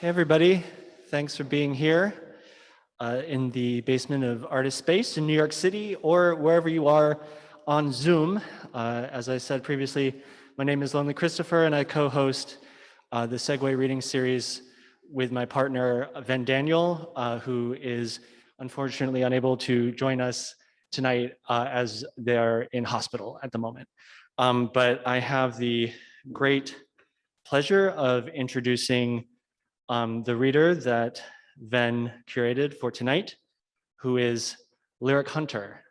Hey everybody, thanks for being here in the basement of Artist Space in New York City or wherever you are on Zoom. As I said previously, my name is Lonely Christopher and I co-host the Segue reading series with my partner Ven Daniel, who is unfortunately unable to join us tonight as they're in hospital at the moment. But I have the great pleasure of introducing the reader that Ven curated for tonight, who is Lyric Hunter.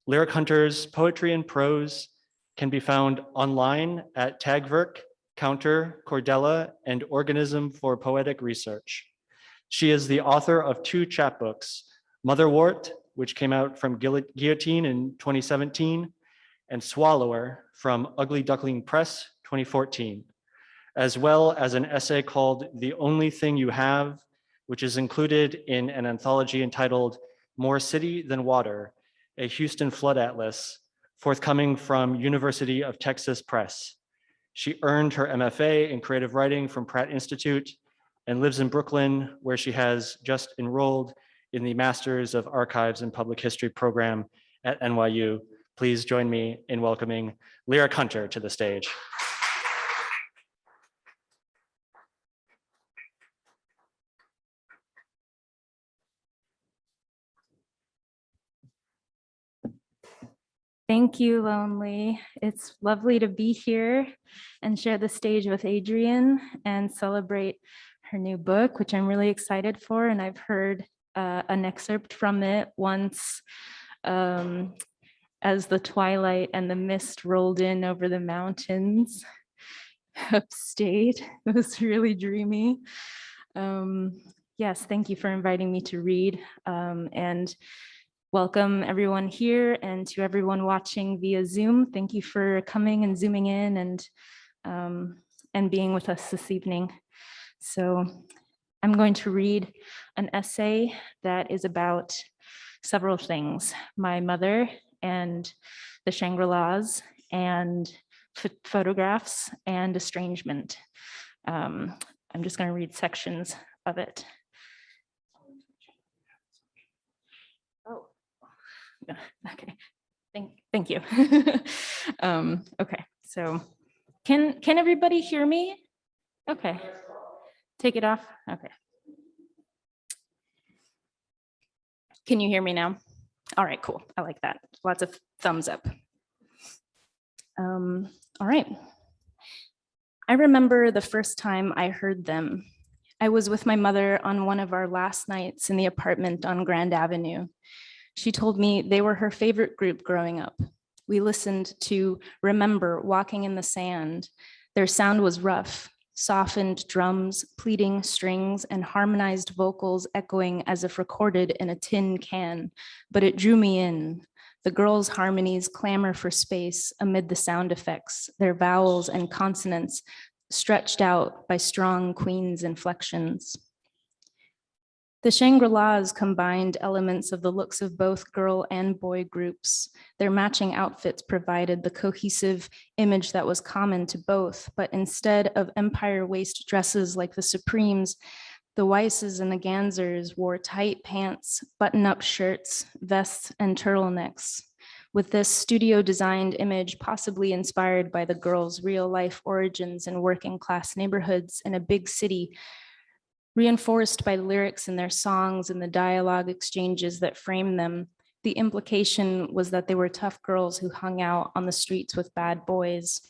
Lyric Hunter's poetry and prose can be found online at Tagwerk, Counter, Cordella, and Organism for Poetic Research. She is the author of 2 chapbooks, Motherwort, which came out from Guillotine in 2017, and Swallower from Ugly Duckling Press, 2014. As well as an essay called The Only Thing You Have, which is included in an anthology entitled More City Than Water, a Houston Flood Atlas, forthcoming from University of Texas Press. She earned her MFA in creative writing from Pratt Institute and lives in Brooklyn, where she has just enrolled in the Masters of Archives and Public History program at NYU. Please join me in welcoming Lyric Hunter to the stage. Thank you, Lonely. It's lovely to be here and share the stage with Adrian and celebrate her new book, which I'm really excited for. And I've heard an excerpt from it once as the twilight and the mist rolled in over the mountains upstate. It was really dreamy. Yes, thank you for inviting me to read. And welcome everyone here and to everyone watching via Zoom. Thank you for coming and zooming in and being with us this evening. So I'm going to read an essay that is about several things: my mother and the Shangri-Las and photographs and estrangement. I'm just going to read sections of it. Okay, thank you. Okay, so can everybody hear me? Okay, take it off. Okay. Can you hear me now? All right, cool. I like that. Lots of thumbs up. All right. I remember the first time I heard them. I was with my mother on one of our last nights in the apartment on Grand Avenue. She told me they were her favorite group growing up. We listened to Remember Walking in the Sand. Their sound was rough, softened drums, pleading strings, and harmonized vocals echoing as if recorded in a tin can, but it drew me in. The girls' harmonies clamor for space amid the sound effects, their vowels and consonants stretched out by strong Queen's inflections. The Shangri-Las combined elements of the looks of both girl and boy groups. Their matching outfits provided the cohesive image that was common to both, but instead of empire waist dresses like the Supremes, the Weisses and the Gansers wore tight pants, button-up shirts, vests, and turtlenecks. With this studio-designed image possibly inspired by the girls' real-life origins in working-class neighborhoods in a big city, reinforced by lyrics in their songs and the dialogue exchanges that frame them, the implication was that they were tough girls who hung out on the streets with bad boys.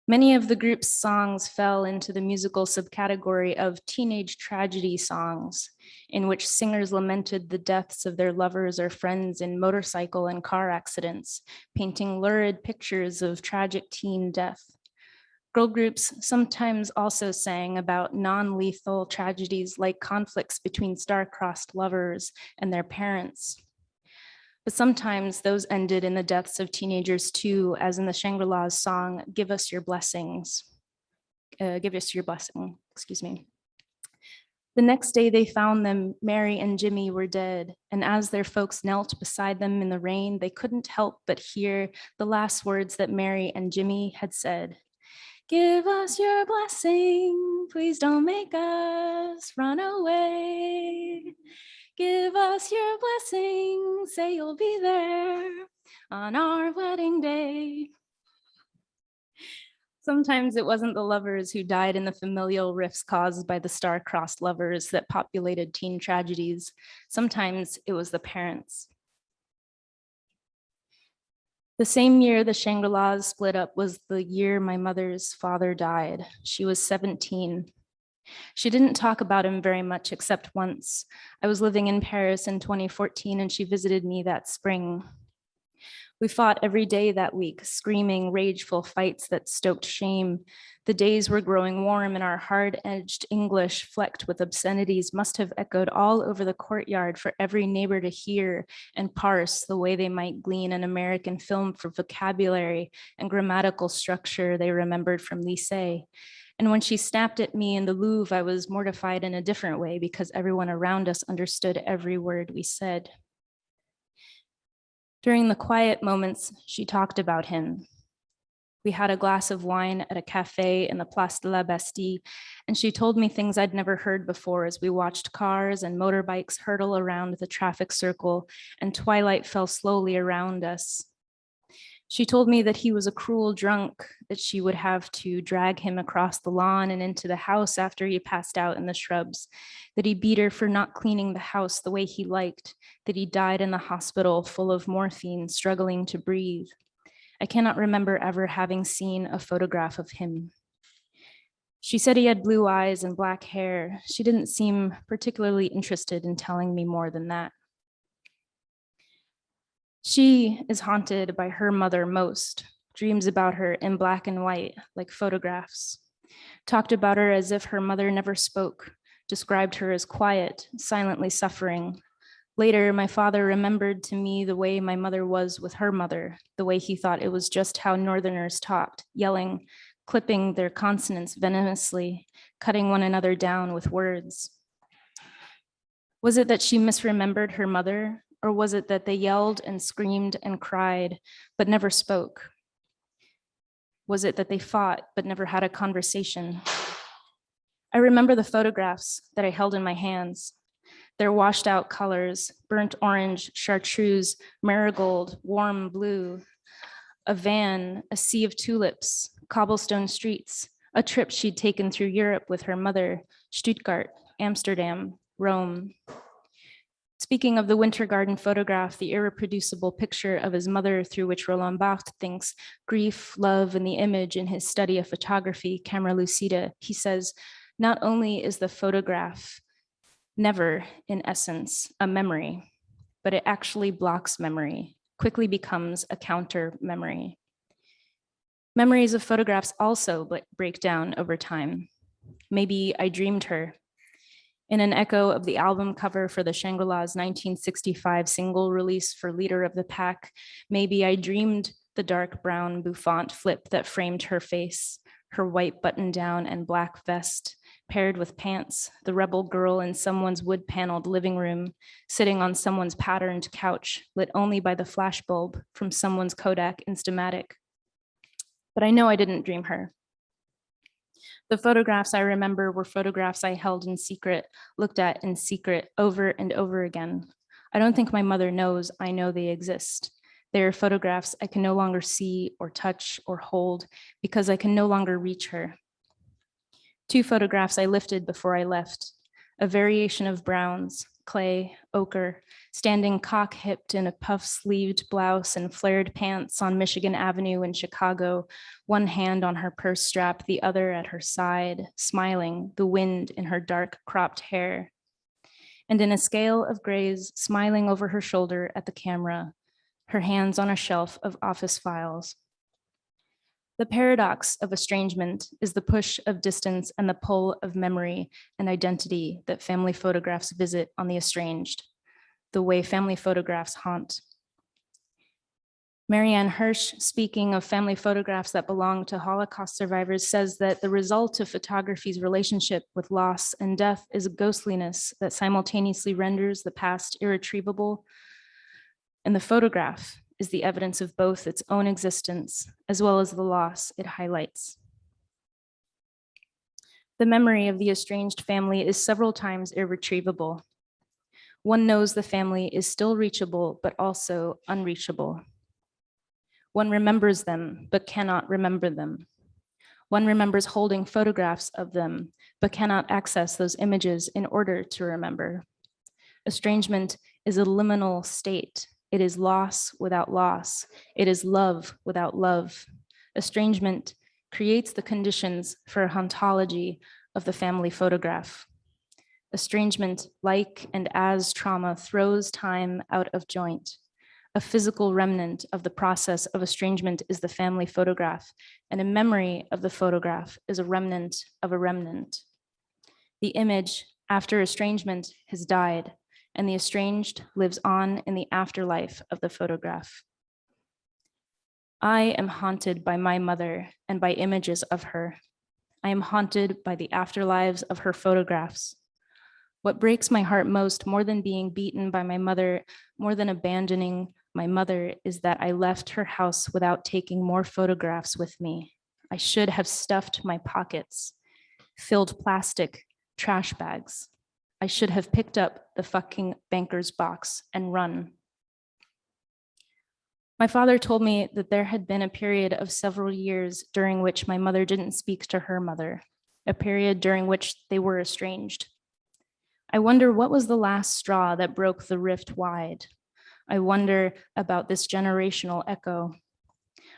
Many of the group's songs fell into the musical subcategory of teenage tragedy songs, in which singers lamented the deaths of their lovers or friends in motorcycle and car accidents, painting lurid pictures of tragic teen death. Girl groups sometimes also sang about non-lethal tragedies like conflicts between star-crossed lovers and their parents. But sometimes those ended in the deaths of teenagers too, as in the Shangri-Las song, Give Us Your Blessings. Give Us Your Blessing, excuse me. The next day they found them, Mary and Jimmy were dead, and as their folks knelt beside them in the rain, they couldn't help but hear the last words that Mary and Jimmy had said. Give us your blessing, please don't make us run away. Give us your blessing, say you'll be there on our wedding day. Sometimes it wasn't the lovers who died in the familial rifts caused by the star-crossed lovers that populated teen tragedies. Sometimes it was the parents. The same year the Shangri-Las split up was the year my mother's father died. She was 17. She didn't talk about him very much except once. I was living in Paris in 2014 and she visited me that spring. We fought every day that week, screaming, rageful fights that stoked shame. The days were growing warm and our hard-edged English, flecked with obscenities, must have echoed all over the courtyard for every neighbor to hear and parse the way they might glean an American film for vocabulary and grammatical structure they remembered from lycée. And when she snapped at me in the Louvre, I was mortified in a different way because everyone around us understood every word we said. During the quiet moments, she talked about him. We had a glass of wine at a cafe in the Place de la Bastille, and she told me things I'd never heard before as we watched cars and motorbikes hurtle around the traffic circle and twilight fell slowly around us. She told me that he was a cruel drunk, that she would have to drag him across the lawn and into the house after he passed out in the shrubs, that he beat her for not cleaning the house the way he liked, that he died in the hospital full of morphine, struggling to breathe. I cannot remember ever having seen a photograph of him. She said he had blue eyes and black hair. She didn't seem particularly interested in telling me more than that. She is haunted by her mother most, dreams about her in black and white, like photographs. Talked about her as if her mother never spoke, described her as quiet, silently suffering. Later, my father remembered to me the way my mother was with her mother, the way he thought it was just how Northerners talked, yelling, clipping their consonants venomously, cutting one another down with words. Was it that she misremembered her mother? Or was it that they yelled and screamed and cried, but never spoke? Was it that they fought, but never had a conversation? I remember the photographs that I held in my hands. Their washed out colors, burnt orange, chartreuse, marigold, warm blue, a van, a sea of tulips, cobblestone streets, a trip she'd taken through Europe with her mother, Stuttgart, Amsterdam, Rome. Speaking of the Winter Garden photograph, the irreproducible picture of his mother through which Roland Barthes thinks grief, love, and the image in his study of photography, Camera Lucida, he says, not only is the photograph never, in essence, a memory, but it actually blocks memory, quickly becomes a counter memory. Memories of photographs also break down over time. Maybe I dreamed her. In an echo of the album cover for the Shangri-Las 1965 single release for Leader of the Pack, maybe I dreamed the dark brown bouffant flip that framed her face, her white button down and black vest, paired with pants, the rebel girl in someone's wood-paneled living room, sitting on someone's patterned couch, lit only by the flashbulb from someone's Kodak Instamatic. But I know I didn't dream her. The photographs I remember were photographs I held in secret, looked at in secret over and over again. I don't think my mother knows I know they exist. They are photographs I can no longer see or touch or hold because I can no longer reach her. 2 photographs I lifted before I left, a variation of browns, clay, ochre, standing cock-hipped in a puff-sleeved blouse and flared pants on Michigan Avenue in Chicago, one hand on her purse strap, the other at her side, smiling, the wind in her dark cropped hair. And in a scale of grays, smiling over her shoulder at the camera, her hands on a shelf of office files. The paradox of estrangement is the push of distance and the pull of memory and identity that family photographs visit on the estranged, the way family photographs haunt. Marianne Hirsch, speaking of family photographs that belong to Holocaust survivors, says that the result of photography's relationship with loss and death is a ghostliness that simultaneously renders the past irretrievable, and the photograph is the evidence of both its own existence as well as the loss it highlights. The memory of the estranged family is several times irretrievable. One knows the family is still reachable, but also unreachable. One remembers them, but cannot remember them. One remembers holding photographs of them, but cannot access those images in order to remember. Estrangement is a liminal state. It is loss without loss. It is love without love. Estrangement creates the conditions for a hauntology of the family photograph. Estrangement, like and as trauma, throws time out of joint. A physical remnant of the process of estrangement is the family photograph, and a memory of the photograph is a remnant of a remnant. The image, after estrangement, has died, and the estranged lives on in the afterlife of the photograph. I am haunted by my mother and by images of her. I am haunted by the afterlives of her photographs. What breaks my heart most, more than being beaten by my mother, more than abandoning my mother, is that I left her house without taking more photographs with me. I should have stuffed my pockets, filled plastic trash bags. I should have picked up the fucking banker's box and run. My father told me that there had been a period of several years during which my mother didn't speak to her mother, a period during which they were estranged. I wonder what was the last straw that broke the rift wide. I wonder about this generational echo.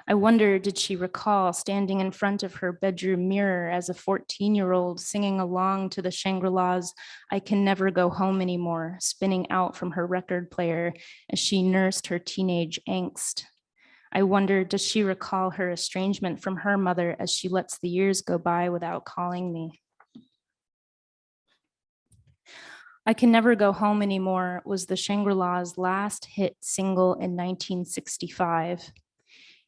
I wonder, did she recall standing in front of her bedroom mirror as a 14-year-old singing along to the Shangri-La's "I Can Never Go Home Anymore," spinning out from her record player as she nursed her teenage angst? I wonder, does she recall her estrangement from her mother as she lets the years go by without calling me? "I Can Never Go Home Anymore" was the Shangri-La's last hit single in 1965.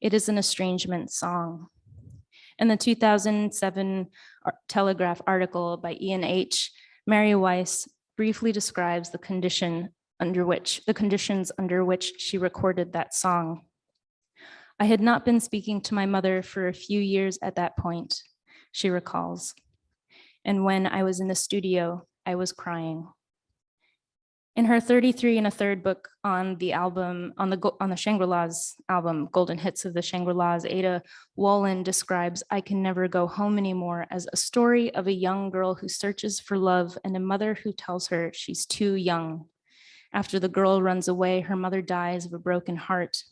It is an estrangement song. In the 2007 Telegraph article by Ian H., Mary Weiss briefly describes the conditions under which she recorded that song. "I had not been speaking to my mother for a few years at that point," she recalls. "And when I was in the studio, I was crying." In her 33 and a third book on the album, on the Shangri-La's album, Golden Hits of the Shangri-La's, Ada Wallin describes "I Can Never Go Home Anymore" as a story of a young girl who searches for love and a mother who tells her she's too young. After the girl runs away, her mother dies of a broken heart.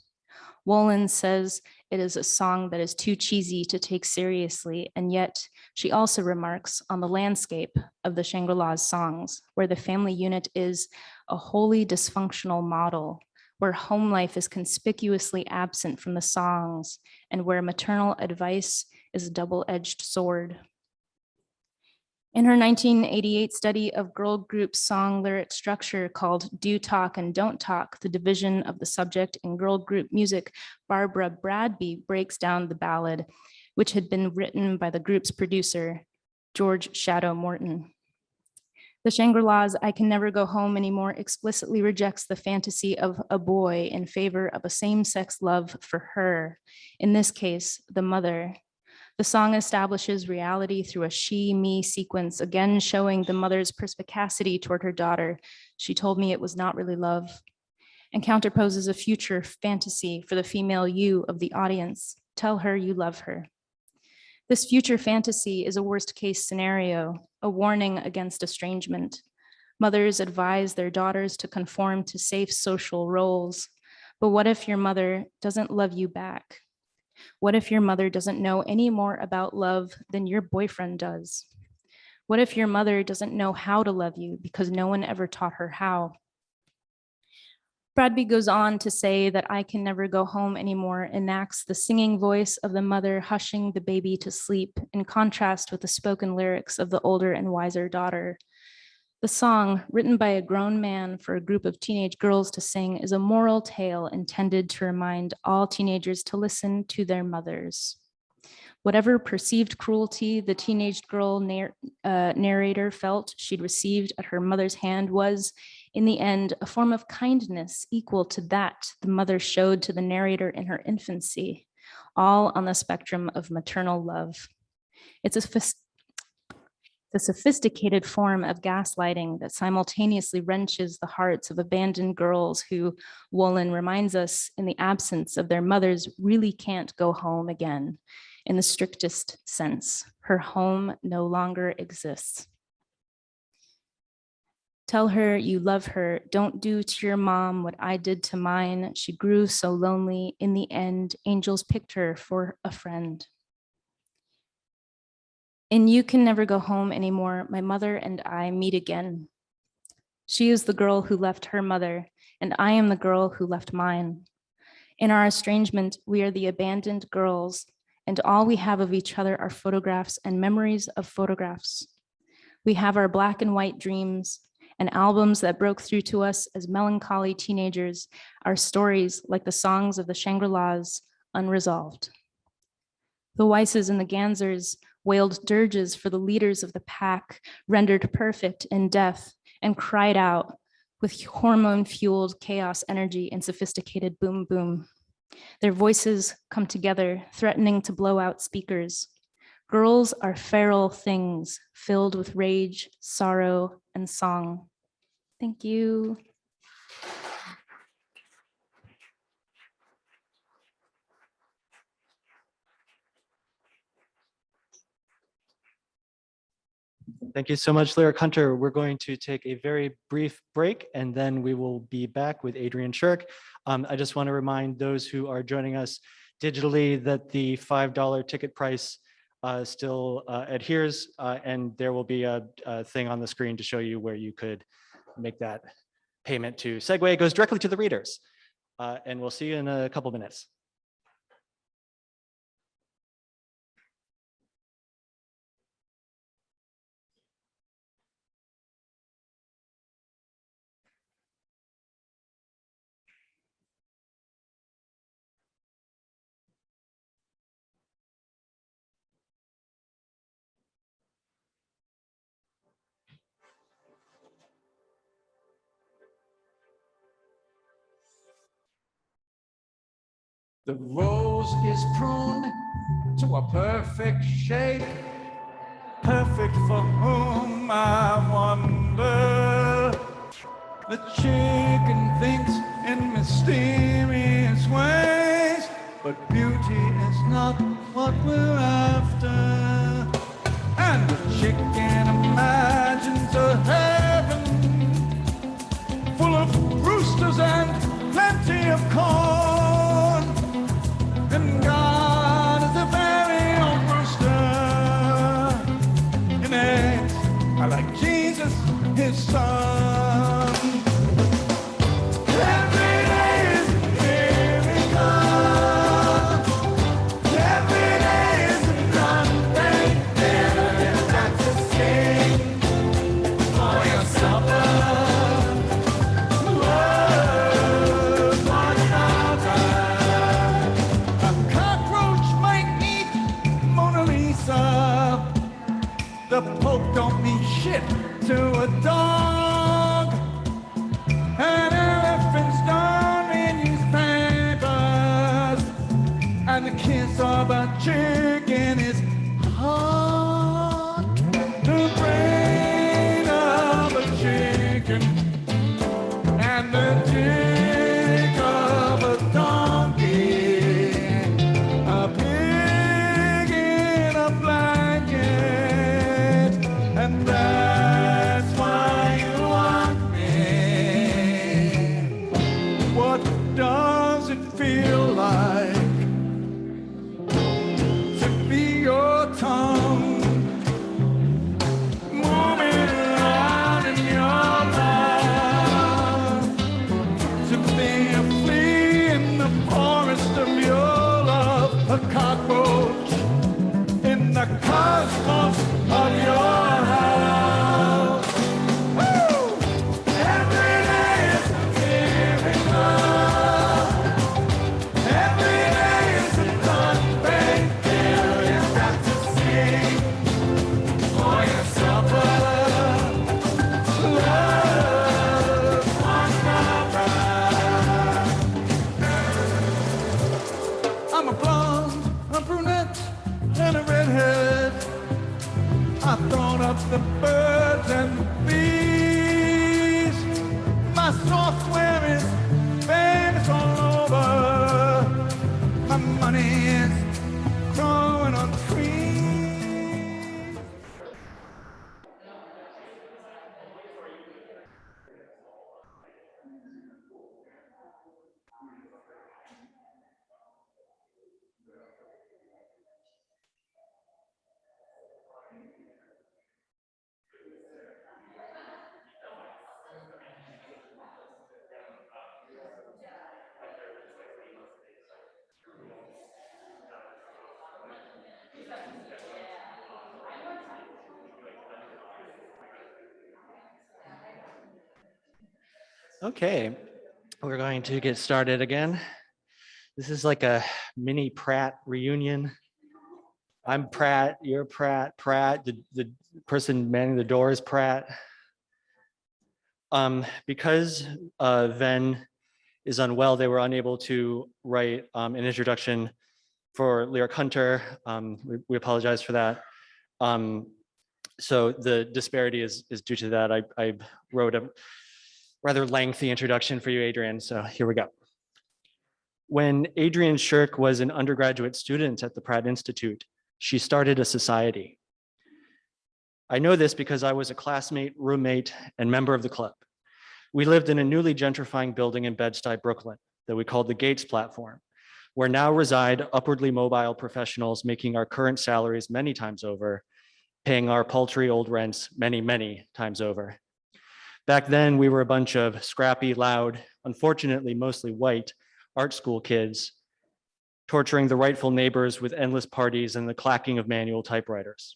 Wallin says it is a song that is too cheesy to take seriously, and yet she also remarks on the landscape of the Shangri-La's songs, where the family unit is a wholly dysfunctional model, where home life is conspicuously absent from the songs, and where maternal advice is a double-edged sword. In her 1988 study of girl group song lyric structure called "Do Talk and Don't Talk: The Division of the Subject in Girl Group Music," Barbara Bradby breaks down the ballad, which had been written by the group's producer, George Shadow Morton. The Shangri-La's "I Can Never Go Home Anymore" explicitly rejects the fantasy of a boy in favor of a same-sex love for her, in this case, the mother. The song establishes reality through a she-me sequence, again showing the mother's perspicacity toward her daughter. "She told me it was not really love," and counterposes a future fantasy for the female you of the audience. "Tell her you love her." This future fantasy is a worst-case scenario, a warning against estrangement. Mothers advise their daughters to conform to safe social roles. But what if your mother doesn't love you back? What if your mother doesn't know any more about love than your boyfriend does? What if your mother doesn't know how to love you because no one ever taught her how? Bradby goes on to say that "I Can Never Go Home Anymore" enacts the singing voice of the mother hushing the baby to sleep, in contrast with the spoken lyrics of the older and wiser daughter. The song, written by a grown man for a group of teenage girls to sing, is a moral tale intended to remind all teenagers to listen to their mothers. Whatever perceived cruelty the teenage girl narrator felt she'd received at her mother's hand was, in the end, a form of kindness equal to that the mother showed to the narrator in her infancy, all on the spectrum of maternal love. It's the sophisticated form of gaslighting that simultaneously wrenches the hearts of abandoned girls who, Wolin reminds us, in the absence of their mothers, really can't go home again. In the strictest sense, her home no longer exists. Tell her you love her. Don't do to your mom what I did to mine. She grew so lonely. In the end, angels picked her for a friend. In You Can Never Go Home Anymore, my mother and I meet again. She is the girl who left her mother, and I am the girl who left mine. In our estrangement, we are the abandoned girls, and all we have of each other are photographs and memories of photographs. We have our black and white dreams and albums that broke through to us as melancholy teenagers, our stories like the songs of the Shangri-Las, unresolved. The Weisses and the Gansers wailed dirges for the leaders of the pack, rendered perfect in death, and cried out with hormone-fueled chaos energy and sophisticated boom boom. Their voices come together, threatening to blow out speakers. Girls are feral things filled with rage, sorrow, and song. Thank you. Thank you so much, Lyric Hunter. We're going to take a very brief break, and then we will be back with Adrian Shirk. I just want to remind those who are joining us digitally that the $5 ticket price still adheres, and there will be a thing on the screen to show you where you could make that payment to Segue. It goes directly to the readers, and we'll see you in a couple minutes. The rose is pruned to a perfect shape, perfect for whom I wonder. The chicken thinks in mysterious ways, but beauty is not what we're after. And the chicken imagines a heaven full of roosters and plenty of corn. And God is a very old rooster in eggs, I like Jesus, his son. Every day is a miracle. Every day is another day. You've got to sing for your supper. The Pope don't mean shit to a dog. And elephants don't read newspapers. And the kiss of a chicken is hot. The brain of a chicken and the dick of a donkey. A pig in a blanket. And Okay, we're going to get started again. This is like a mini Pratt reunion. I'm Pratt, you're Pratt, the person manning the door is Pratt. Because Ven is unwell, they were unable to write an introduction for Lyric Hunter. We apologize for that. So the disparity is due to that. I wrote a rather lengthy introduction for you, Adrian, so here we go. When Adrian Shirk was an undergraduate student at the Pratt Institute, she started a society. I know this because I was a classmate, roommate, and member of the club. We lived in a newly gentrifying building in Bed-Stuy, Brooklyn, that we called the Gates platform, where now reside upwardly mobile professionals making our current salaries many times over, paying our paltry old rents many, many times over. Back then, we were a bunch of scrappy, loud, unfortunately mostly white, art school kids, torturing the rightful neighbors with endless parties and the clacking of manual typewriters.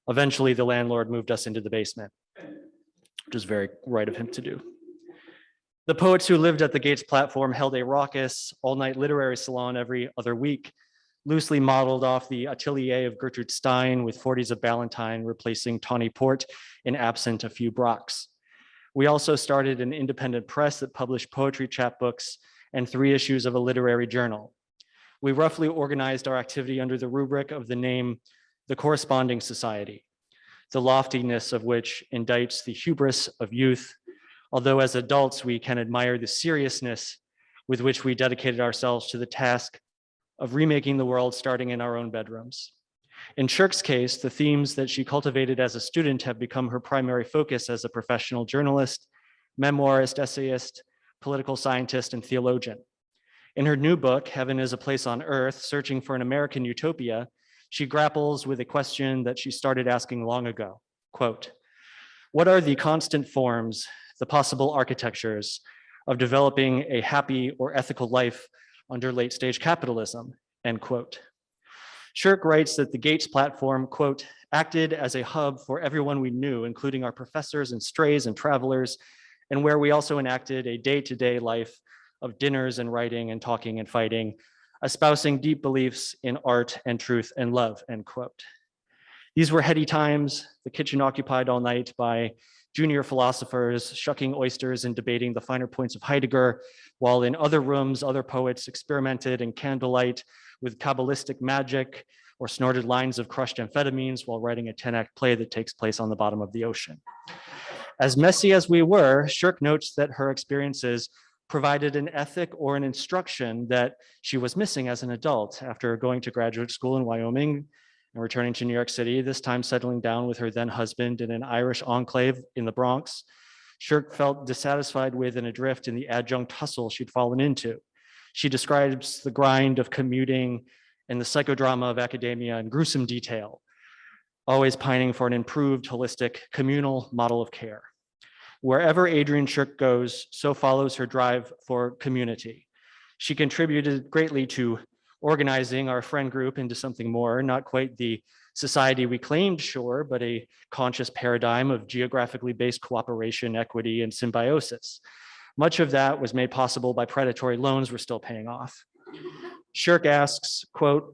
Eventually, the landlord moved us into the basement, which was very right of him to do. The poets who lived at the Gates platform held a raucous, all-night literary salon every other week, loosely modeled off the atelier of Gertrude Stein with 40s of Ballantine replacing tawny port and absent a few Brocks. We also started an independent press that published poetry chapbooks and 3 issues of a literary journal. We roughly organized our activity under the rubric of the name, the Corresponding Society, the loftiness of which indicts the hubris of youth, although as adults we can admire the seriousness with which we dedicated ourselves to the task of remaking the world starting in our own bedrooms. In Shirk's case, the themes that she cultivated as a student have become her primary focus as a professional journalist, memoirist, essayist, political scientist, and theologian. In her new book, Heaven is a Place on Earth, Searching for an American Utopia, she grapples with a question that she started asking long ago. Quote, what are the constant forms, the possible architectures of developing a happy or ethical life under late stage capitalism, end quote. Shirk writes that the Gates platform, quote, acted as a hub for everyone we knew, including our professors and strays and travelers, and where we also enacted a day-to-day life of dinners and writing and talking and fighting, espousing deep beliefs in art and truth and love, end quote. These were heady times, the kitchen occupied all night by junior philosophers shucking oysters and debating the finer points of Heidegger, while in other rooms, other poets experimented in candlelight with Kabbalistic magic or snorted lines of crushed amphetamines while writing a 10-act play that takes place on the bottom of the ocean. As messy as we were, Shirk notes that her experiences provided an ethic or an instruction that she was missing as an adult after going to graduate school in Wyoming and returning to New York City, this time settling down with her then husband in an Irish enclave in the Bronx. Shirk felt dissatisfied with and adrift in the adjunct hustle she'd fallen into. She describes the grind of commuting and the psychodrama of academia in gruesome detail, always pining for an improved, holistic, communal model of care. Wherever Adrian Shirk goes, so follows her drive for community. She contributed greatly to organizing our friend group into something more, not quite the society we claimed, sure, but a conscious paradigm of geographically based cooperation, equity, and symbiosis. Much of that was made possible by predatory loans we're still paying off. Shirk asks, quote,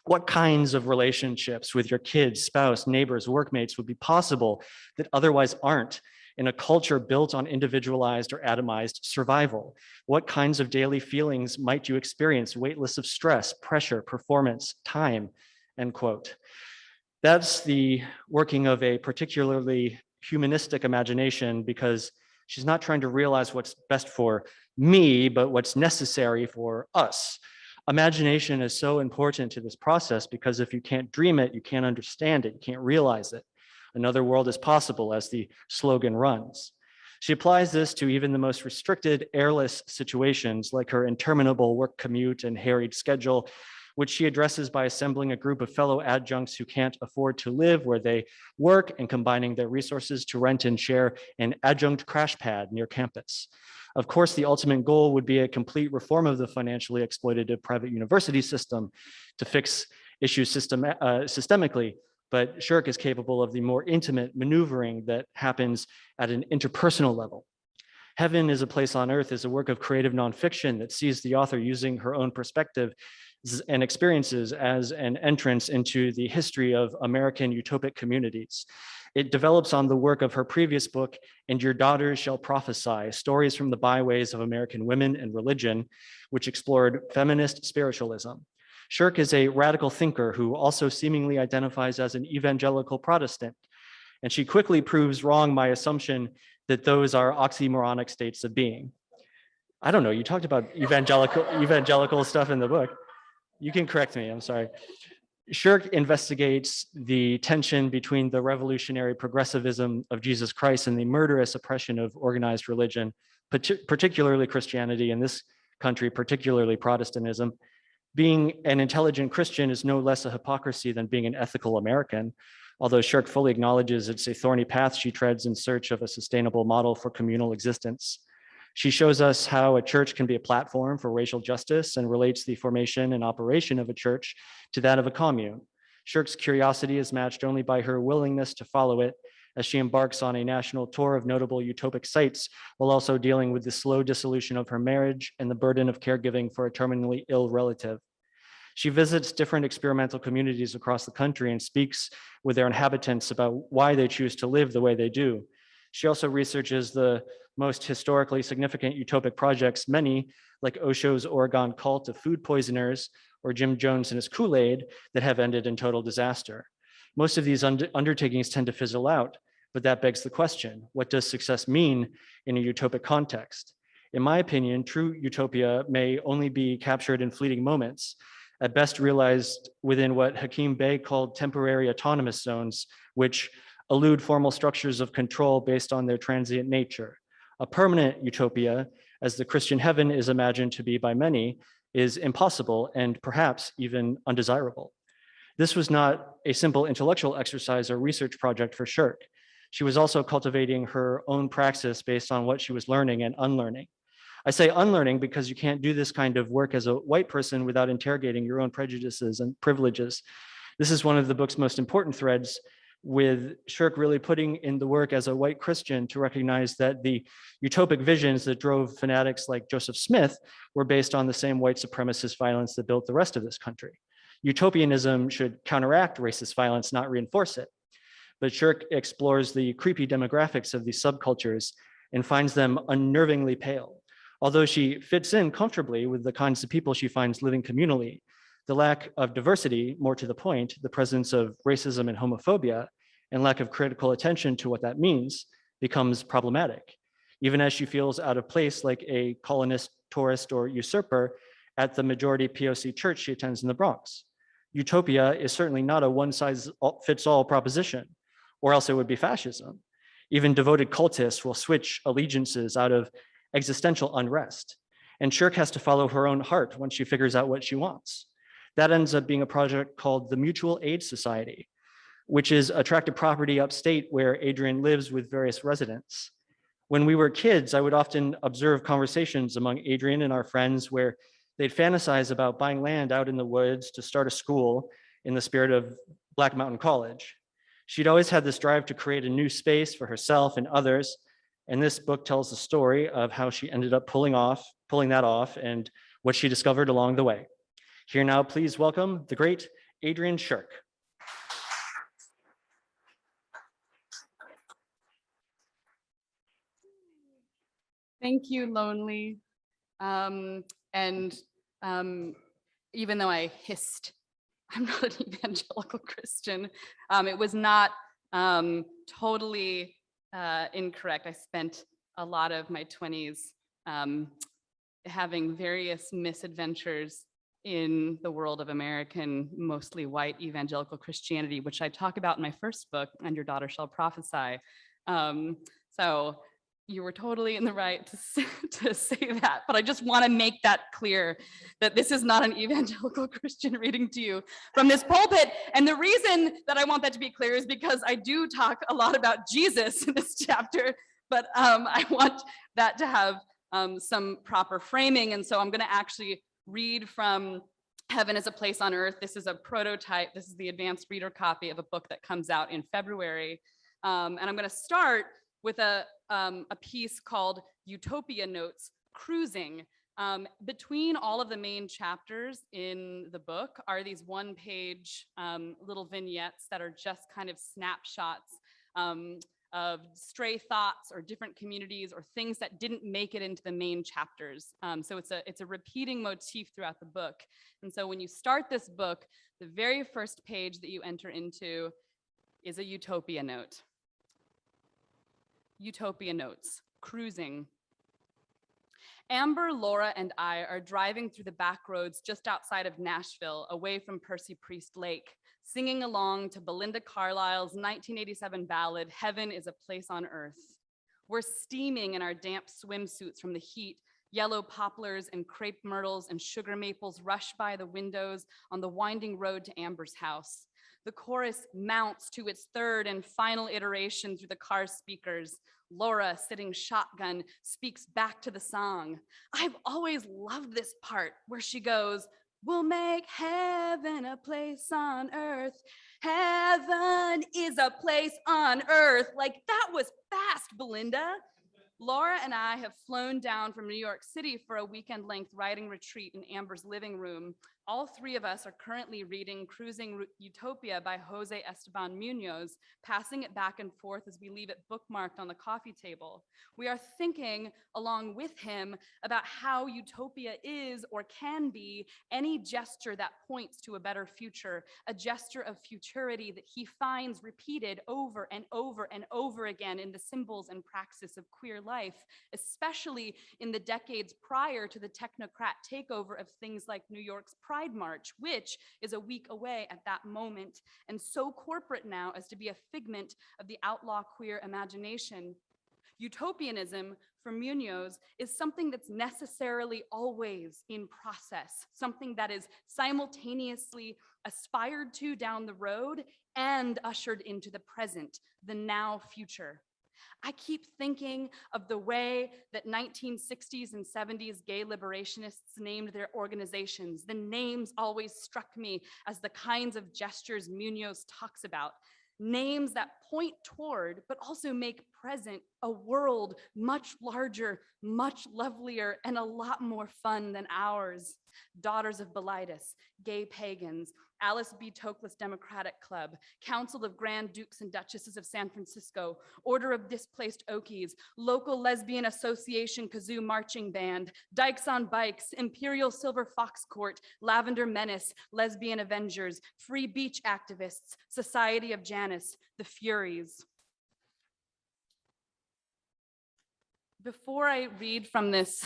what kinds of relationships with your kids, spouse, neighbors, workmates would be possible that otherwise aren't in a culture built on individualized or atomized survival? What kinds of daily feelings might you experience, weightless of stress, pressure, performance, time, end quote. That's the working of a particularly humanistic imagination, because she's not trying to realize what's best for me, but what's necessary for us. Imagination is so important to this process because if you can't dream it, you can't understand it, you can't realize it. Another world is possible, as the slogan runs. She applies this to even the most restricted, airless situations, like her interminable work commute and harried schedule, which she addresses by assembling a group of fellow adjuncts who can't afford to live where they work and combining their resources to rent and share an adjunct crash pad near campus. Of course, the ultimate goal would be a complete reform of the financially exploitative private university system to fix issues systemically, but Shirk is capable of the more intimate maneuvering that happens at an interpersonal level. Heaven is a Place on Earth is a work of creative nonfiction that sees the author using her own perspective and experiences as an entrance into the history of American utopic communities. It develops on the work of her previous book, And Your Daughters Shall Prophesy, Stories from the Byways of American Women and Religion, which explored feminist spiritualism. Shirk is a radical thinker who also seemingly identifies as an evangelical Protestant, and she quickly proves wrong my assumption that those are oxymoronic states of being. I don't know, you talked about evangelical stuff in the book. You can correct me, I'm sorry. Shirk investigates the tension between the revolutionary progressivism of Jesus Christ and the murderous oppression of organized religion, particularly Christianity in this country, particularly Protestantism. Being an intelligent Christian is no less a hypocrisy than being an ethical American, although Shirk fully acknowledges it's a thorny path she treads in search of a sustainable model for communal existence. She shows us how a church can be a platform for racial justice and relates the formation and operation of a church to that of a commune. Shirk's curiosity is matched only by her willingness to follow it as she embarks on a national tour of notable utopic sites, while also dealing with the slow dissolution of her marriage and the burden of caregiving for a terminally ill relative. She visits different experimental communities across the country and speaks with their inhabitants about why they choose to live the way they do. She also researches the most historically significant utopic projects, many like Osho's Oregon cult of food poisoners or Jim Jones and his Kool-Aid, that have ended in total disaster. Most of these undertakings tend to fizzle out, but that begs the question, what does success mean in a utopic context? In my opinion, true utopia may only be captured in fleeting moments, at best realized within what Hakim Bey called temporary autonomous zones, which elude formal structures of control based on their transient nature. A permanent utopia, as the Christian heaven is imagined to be by many, is impossible and perhaps even undesirable. This was not a simple intellectual exercise or research project for Shirk. She was also cultivating her own praxis based on what she was learning and unlearning. I say unlearning because you can't do this kind of work as a white person without interrogating your own prejudices and privileges. This is one of the book's most important threads, with Shirk really putting in the work as a white Christian to recognize that the utopic visions that drove fanatics like Joseph Smith were based on the same white supremacist violence that built the rest of this country. Utopianism should counteract racist violence, not reinforce it. But Shirk explores the creepy demographics of these subcultures and finds them unnervingly pale. Although she fits in comfortably with the kinds of people she finds living communally, the lack of diversity, more to the point, the presence of racism and homophobia, and lack of critical attention to what that means becomes problematic, even as she feels out of place like a colonist, tourist, or usurper at the majority POC church she attends in the Bronx. Utopia is certainly not a one-size-fits-all proposition, or else it would be fascism. Even devoted cultists will switch allegiances out of existential unrest. And Shirk has to follow her own heart when she figures out what she wants. That ends up being a project called the Mutual Aid Society, which is a tract of property upstate where Adrian lives with various residents. When we were kids, I would often observe conversations among Adrian and our friends where they'd fantasize about buying land out in the woods to start a school in the spirit of Black Mountain College. She'd always had this drive to create a new space for herself and others, and this book tells the story of how she ended up pulling that off and what she discovered along the way. Here now, please welcome the great Adrian Shirk. Thank you, Lonely. Even though I hissed, I'm not an evangelical Christian, it was not totally incorrect. I spent a lot of my 20s having various misadventures in the world of American, mostly white evangelical Christianity, which I talk about in my first book, And Your Daughter Shall Prophesy. So you were totally in the right to say that, but I just want to make that clear that this is not an evangelical Christian reading to you from this pulpit. And the reason that I want that to be clear is because I do talk a lot about Jesus in this chapter, but I want that to have some proper framing. And so I'm going to actually read from Heaven is a Place on Earth. This is a prototype. This is the advanced reader copy of a book that comes out in February. And I'm going to start with a piece called Utopia notes, cruising. Between all of the main chapters in the book are these one-page little vignettes that are just kind of snapshots of stray thoughts or different communities or things that didn't make it into the main chapters. So it's a repeating motif throughout the book. And so when you start this book, the very first page that you enter into is a Utopia note. Utopia notes, cruising. Amber, Laura, and I are driving through the back roads just outside of Nashville, away from Percy Priest Lake, singing along to Belinda Carlisle's 1987 ballad, Heaven is a Place on Earth. We're steaming in our damp swimsuits from the heat. Yellow poplars and crepe myrtles and sugar maples rush by the windows on the winding road to Amber's house. The chorus mounts to its third and final iteration through the car's speakers. Laura, sitting shotgun, speaks back to the song. I've always loved this part where she goes, we'll make heaven a place on earth. Heaven is a place on earth. Like, that was fast, Belinda. Laura and I have flown down from New York City for a weekend-length writing retreat in Amber's living room. All three of us are currently reading Cruising Utopia by Jose Esteban Munoz, passing it back and forth as we leave it bookmarked on the coffee table. We are thinking, along with him, about how utopia is or can be any gesture that points to a better future, a gesture of futurity that he finds repeated over and over and over again in the symbols and praxis of queer life, especially in the decades prior to the technocrat takeover of things like New York's Pride March, which is a week away at that moment, and so corporate now as to be a figment of the outlaw queer imagination. Utopianism, for Munoz, is something that's necessarily always in process, something that is simultaneously aspired to down the road and ushered into the present, the now future. I keep thinking of the way that 1960s and 70s gay liberationists named their organizations. The names always struck me as the kinds of gestures Munoz talks about. Names that point toward, but also make present, a world much larger, much lovelier, and a lot more fun than ours. Daughters of Bilitis, Gay Pagans, Alice B. Toklas Democratic Club, Council of Grand Dukes and Duchesses of San Francisco, Order of Displaced Okies, Local Lesbian Association Kazoo Marching Band, Dykes on Bikes, Imperial Silver Fox Court, Lavender Menace, Lesbian Avengers, Free Beach Activists, Society of Janus, the Furies. Before I read from this,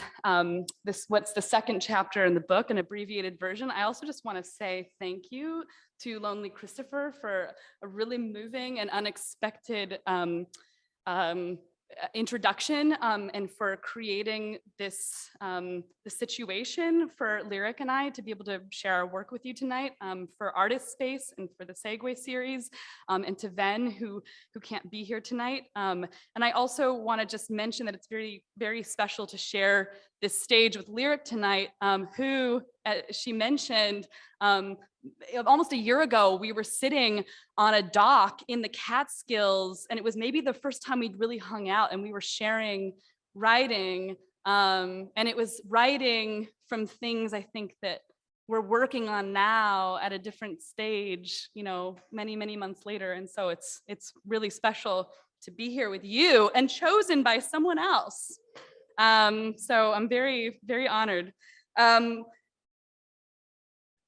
what's the second chapter in the book, an abbreviated version, I also just want to say thank you to Lonely Christopher for a really moving and unexpected introduction and for creating this the situation for Lyric and I to be able to share our work with you tonight, for Artist Space and for the Segue series, and to Ven who can't be here tonight. And I also want to just mention that it's very, very special to share this stage with Lyric tonight, who she mentioned almost a year ago, we were sitting on a dock in the Catskills, and it was maybe the first time we'd really hung out, and we were sharing writing, and it was writing from things I think that we're working on now at a different stage, you know, many, many months later. And so it's really special to be here with you and chosen by someone else. So I'm very, very honored.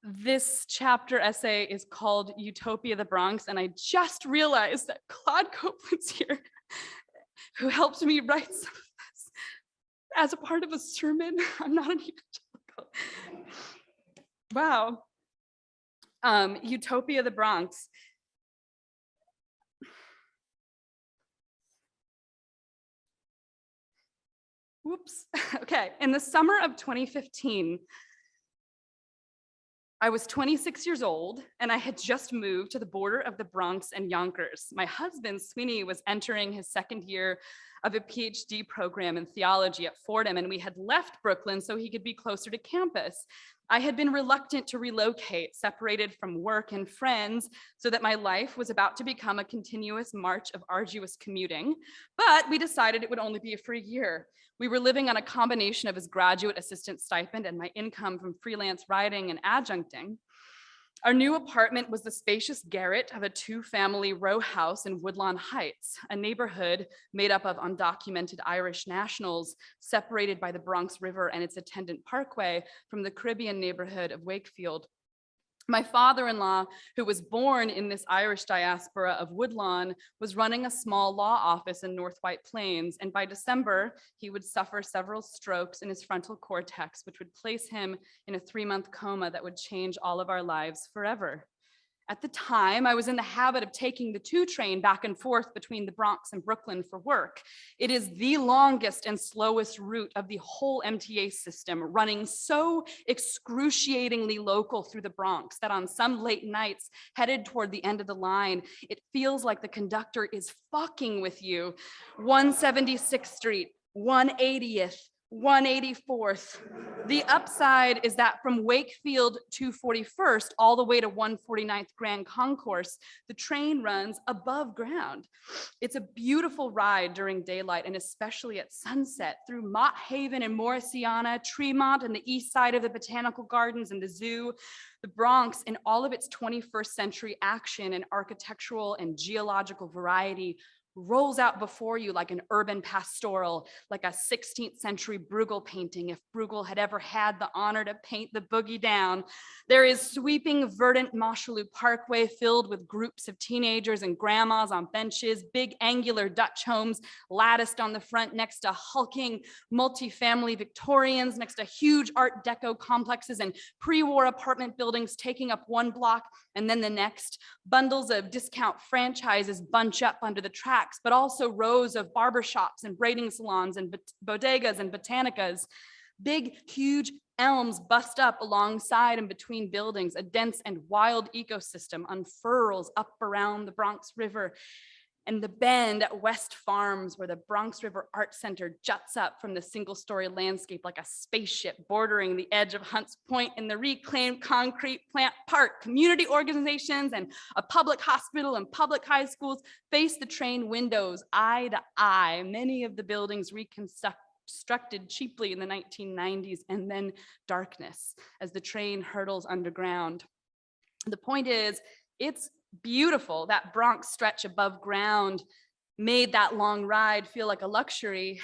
This chapter essay is called Utopia the Bronx, and I just realized that Claude Copeland's here, who helped me write some of this as a part of a sermon. I'm not an evangelical. Wow. Utopia the Bronx. Whoops. Okay, in the summer of 2015, I was 26 years old and I had just moved to the border of the Bronx and Yonkers. My husband, Sweeney, was entering his second year of a PhD program in theology at Fordham, and we had left Brooklyn so he could be closer to campus. I had been reluctant to relocate, separated from work and friends, so that my life was about to become a continuous march of arduous commuting, but we decided it would only be for a year. We were living on a combination of his graduate assistant stipend and my income from freelance writing and adjuncting. Our new apartment was the spacious garret of a 2-family row house in Woodlawn Heights, a neighborhood made up of undocumented Irish nationals separated by the Bronx River and its attendant parkway from the Caribbean neighborhood of Wakefield. My father-in-law, who was born in this Irish diaspora of Woodlawn, was running a small law office in North White Plains, and by December, he would suffer several strokes in his frontal cortex, which would place him in a 3-month coma that would change all of our lives forever. At the time, I was in the habit of taking the 2 train back and forth between the Bronx and Brooklyn for work. It is the longest and slowest route of the whole MTA system, running so excruciatingly local through the Bronx that on some late nights, headed toward the end of the line, it feels like the conductor is fucking with you. 176th Street, 180th, 184th. The upside is that from Wakefield to 41st all the way to 149th Grand Concourse, the train runs above ground. It's a beautiful ride during daylight and especially at sunset through Mott Haven and Morrisiana, Tremont and the east side of the Botanical Gardens and the zoo. The Bronx in all of its 21st century action and architectural and geological variety rolls out before you like an urban pastoral, like a 16th century Bruegel painting, if Bruegel had ever had the honor to paint the boogie down. There is sweeping verdant Mosholu Parkway filled with groups of teenagers and grandmas on benches, big angular Dutch homes latticed on the front next to hulking multifamily Victorians, next to huge Art Deco complexes and pre-war apartment buildings taking up one block and then the next. Bundles of discount franchises bunch up under the tracks, but also rows of barbershops and braiding salons and bodegas and botanicas. Big, huge elms bust up alongside and between buildings. A dense and wild ecosystem unfurls up around the Bronx River. And the bend at West Farms, where the Bronx River Art Center juts up from the single-story landscape like a spaceship bordering the edge of Hunts Point in the reclaimed concrete plant park. Community organizations and a public hospital and public high schools face the train windows eye to eye. Many of the buildings reconstructed cheaply in the 1990s, and then darkness as the train hurtles underground. The point is, it's beautiful. That Bronx stretch above ground made that long ride feel like a luxury.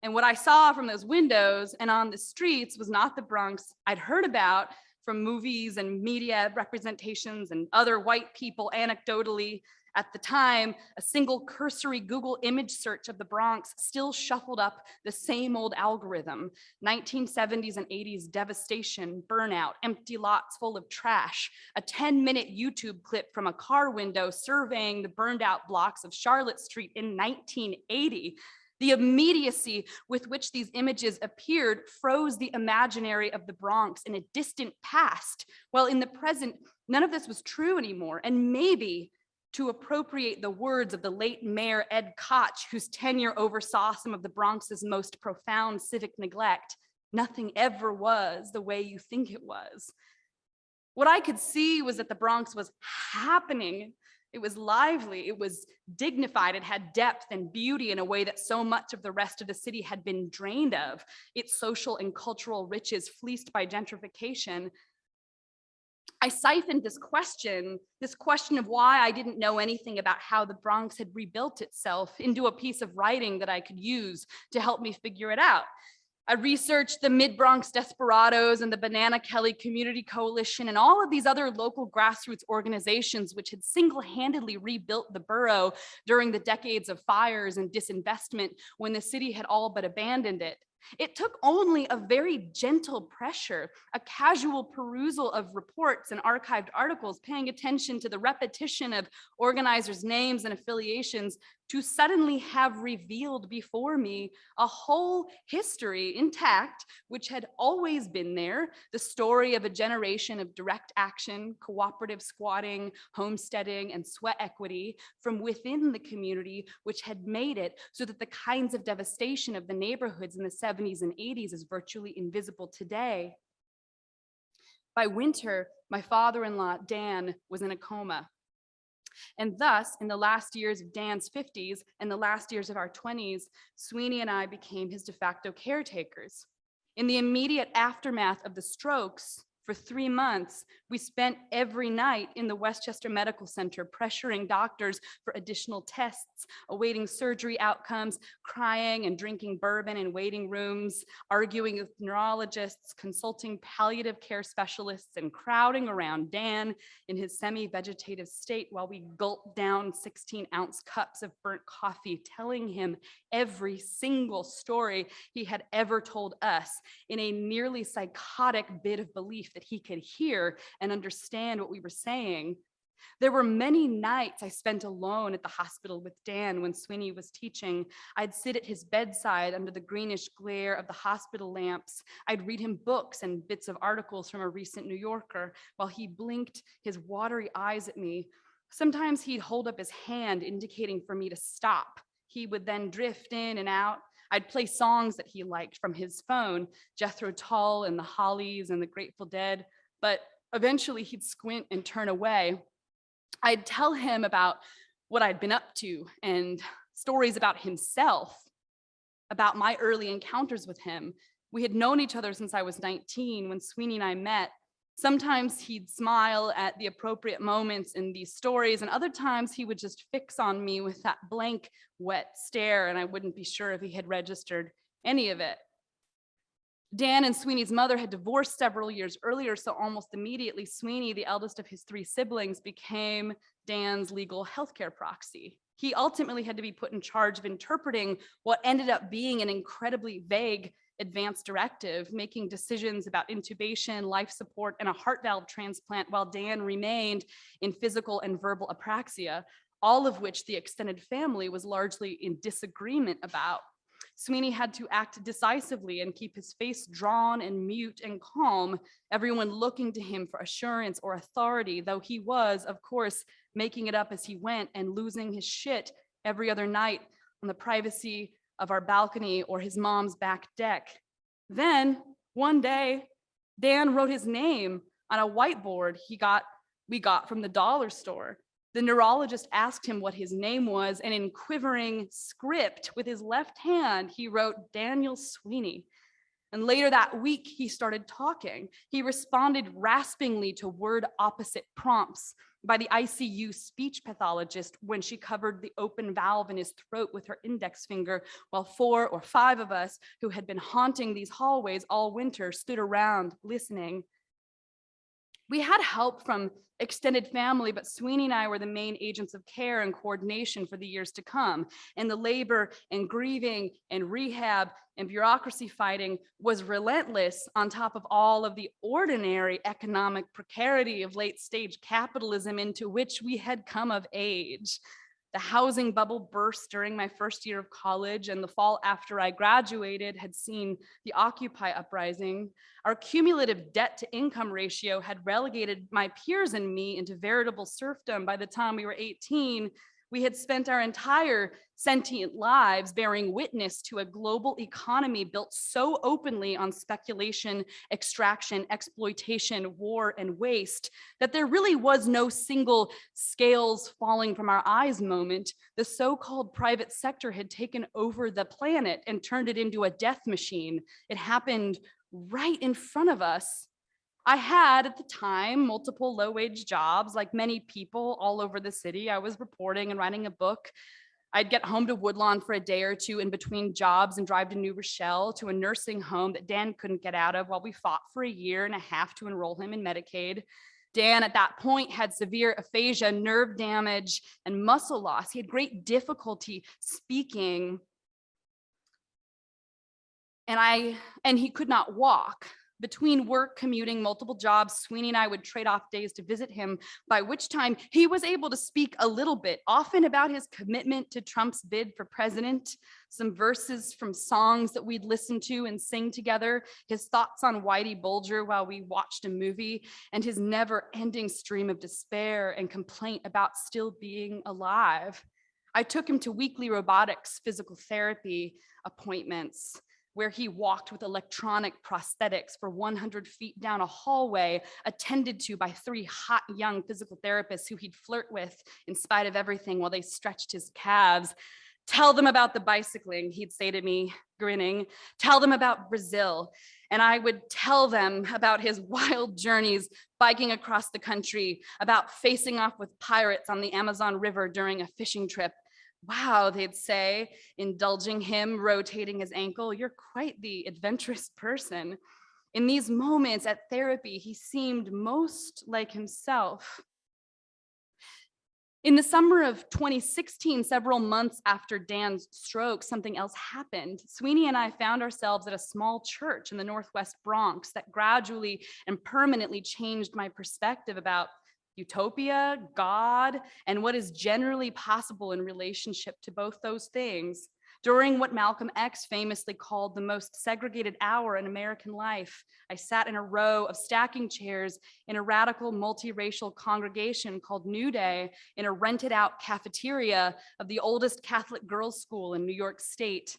And what I saw from those windows and on the streets was not the Bronx I'd heard about from movies and media representations and other white people anecdotally. At the time, a single cursory Google image search of the Bronx still shuffled up the same old algorithm. 1970s and 80s devastation, burnout, empty lots full of trash, a 10-minute YouTube clip from a car window surveying the burned out blocks of Charlotte Street in 1980. The immediacy with which these images appeared froze the imaginary of the Bronx in a distant past, while in the present, none of this was true anymore. And maybe, to appropriate the words of the late Mayor Ed Koch, whose tenure oversaw some of the Bronx's most profound civic neglect, nothing ever was the way you think it was. What I could see was that the Bronx was happening. It was lively, it was dignified, it had depth and beauty in a way that so much of the rest of the city had been drained of, its social and cultural riches fleeced by gentrification. I siphoned this question of why I didn't know anything about how the Bronx had rebuilt itself, into a piece of writing that I could use to help me figure it out. I researched the Mid-Bronx Desperados and the Banana Kelly Community Coalition and all of these other local grassroots organizations which had single-handedly rebuilt the borough during the decades of fires and disinvestment when the city had all but abandoned it. It took only a very gentle pressure, a casual perusal of reports and archived articles, paying attention to the repetition of organizers' names and affiliations, to suddenly have revealed before me a whole history intact, which had always been there, the story of a generation of direct action, cooperative squatting, homesteading, and sweat equity from within the community, which had made it so that the kinds of devastation of the neighborhoods in the 70s and 80s is virtually invisible today. By winter, my father-in-law, Dan, was in a coma. And thus, in the last years of Dan's 50s and the last years of our 20s, Sweeney and I became his de facto caretakers. In the immediate aftermath of the strokes, for 3 months, we spent every night in the Westchester Medical Center pressuring doctors for additional tests, awaiting surgery outcomes, crying and drinking bourbon in waiting rooms, arguing with neurologists, consulting palliative care specialists, and crowding around Dan in his semi-vegetative state while we gulped down 16-ounce cups of burnt coffee, telling him every single story he had ever told us in a nearly psychotic bit of belief that he could hear and understand what we were saying. There were many nights I spent alone at the hospital with Dan when Sweeney was teaching. I'd sit at his bedside under the greenish glare of the hospital lamps. I'd read him books and bits of articles from a recent New Yorker while he blinked his watery eyes at me. Sometimes he'd hold up his hand indicating for me to stop. He would then drift in and out. I'd play songs that he liked from his phone, Jethro Tull and the Hollies and the Grateful Dead, but eventually he'd squint and turn away. I'd tell him about what I'd been up to and stories about himself, about my early encounters with him. We had known each other since I was 19 when Sweeney and I met. Sometimes he'd smile at the appropriate moments in these stories, and other times he would just fix on me with that blank, wet stare, and I wouldn't be sure if he had registered any of it. Dan and Sweeney's mother had divorced several years earlier, so almost immediately, Sweeney, the eldest of his 3 siblings, became Dan's legal healthcare proxy. He ultimately had to be put in charge of interpreting what ended up being an incredibly vague advance directive, making decisions about intubation, life support, and a heart valve transplant while Dan remained in physical and verbal apraxia, all of which the extended family was largely in disagreement about. Sweeney had to act decisively and keep his face drawn and mute and calm, everyone looking to him for assurance or authority, though he was, of course, making it up as he went and losing his shit every other night on the privacy of our balcony or his mom's back deck. Then, one day, Dan wrote his name on a whiteboard we got from the dollar store. The neurologist asked him what his name was, and in quivering script with his left hand, he wrote Daniel Sweeney. And later that week, he started talking. He responded raspingly to word opposite prompts by the ICU speech pathologist when she covered the open valve in his throat with her index finger, while 4 or 5 of us who had been haunting these hallways all winter stood around listening. We had help from extended family, but Sweeney and I were the main agents of care and coordination for the years to come. And the labor and grieving and rehab and bureaucracy fighting was relentless on top of all of the ordinary economic precarity of late stage capitalism into which we had come of age. The housing bubble burst during my first year of college, and the fall after I graduated had seen the Occupy uprising. Our cumulative debt to income ratio had relegated my peers and me into veritable serfdom by the time we were 18. We had spent our entire sentient lives bearing witness to a global economy built so openly on speculation, extraction, exploitation, war, and waste that there really was no single scales falling from our eyes moment. The so-called private sector had taken over the planet and turned it into a death machine. It happened right in front of us. I had at the time multiple low-wage jobs, like many people all over the city. I was reporting and writing a book. I'd get home to Woodlawn for a day or two in between jobs and drive to New Rochelle to a nursing home that Dan couldn't get out of while we fought for a year and a half to enroll him in Medicaid. Dan at that point had severe aphasia, nerve damage, and muscle loss. He had great difficulty speaking and he could not walk. Between work, commuting, multiple jobs, Sweeney and I would trade off days to visit him, by which time he was able to speak a little bit, often about his commitment to Trump's bid for president, some verses from songs that we'd listen to and sing together, his thoughts on Whitey Bulger while we watched a movie, and his never-ending stream of despair and complaint about still being alive. I took him to weekly robotics physical therapy appointments, where he walked with electronic prosthetics for 100 feet down a hallway, attended to by 3 hot young physical therapists who he'd flirt with in spite of everything while they stretched his calves. Tell them about the bicycling, he'd say to me, grinning. Tell them about Brazil. And I would tell them about his wild journeys biking across the country, about facing off with pirates on the Amazon River during a fishing trip. Wow, they'd say, indulging him, rotating his ankle. You're quite the adventurous person. In these moments at therapy, he seemed most like himself. In the summer of 2016, several months after Dan's stroke, something else happened. Sweeney and I found ourselves at a small church in the Northwest Bronx that gradually and permanently changed my perspective about utopia, God, and what is generally possible in relationship to both those things. During what Malcolm X famously called the most segregated hour in American life, I sat in a row of stacking chairs in a radical multiracial congregation called New Day in a rented out cafeteria of the oldest Catholic girls' school in New York State.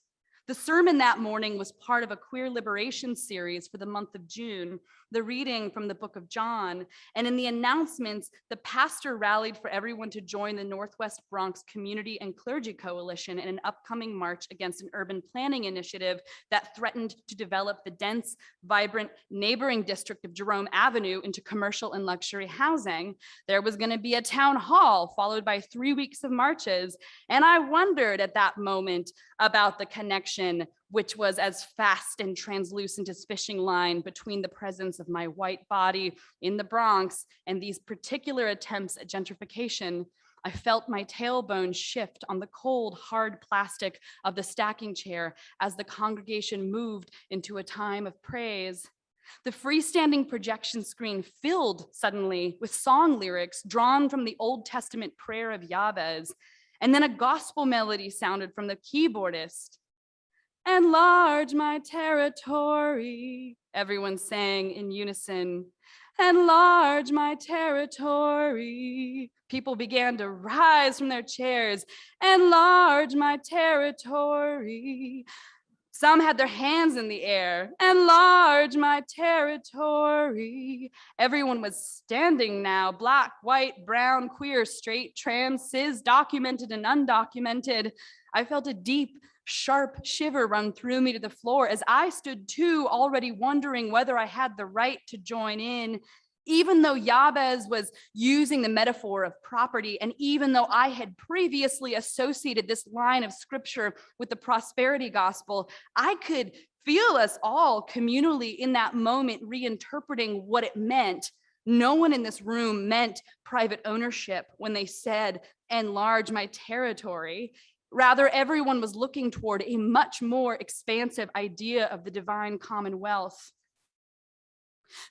The sermon that morning was part of a queer liberation series for the month of June, the reading from the book of John. And in the announcements, the pastor rallied for everyone to join the Northwest Bronx Community and Clergy Coalition in an upcoming march against an urban planning initiative that threatened to develop the dense, vibrant neighboring district of Jerome Avenue into commercial and luxury housing. There was going to be a town hall followed by 3 weeks of marches. And I wondered at that moment about the connection, which was as fast and translucent as fishing line, between the presence of my white body in the Bronx and these particular attempts at gentrification. I felt my tailbone shift on the cold, hard plastic of the stacking chair as the congregation moved into a time of praise. The freestanding projection screen filled suddenly with song lyrics drawn from the Old Testament prayer of Jabez. And then a gospel melody sounded from the keyboardist. Enlarge my territory, everyone sang in unison. Enlarge my territory. People began to rise from their chairs. Enlarge my territory. Some had their hands in the air. Enlarge my territory. Everyone was standing now, black, white, brown, queer, straight, trans, cis, documented and undocumented. I felt a deep, sharp shiver run through me to the floor as I stood too, already wondering whether I had the right to join in. Even though Jabez was using the metaphor of property, and even though I had previously associated this line of scripture with the prosperity gospel, I could feel us all communally in that moment reinterpreting what it meant. No one in this room meant private ownership when they said, enlarge my territory. Rather, everyone was looking toward a much more expansive idea of the divine commonwealth.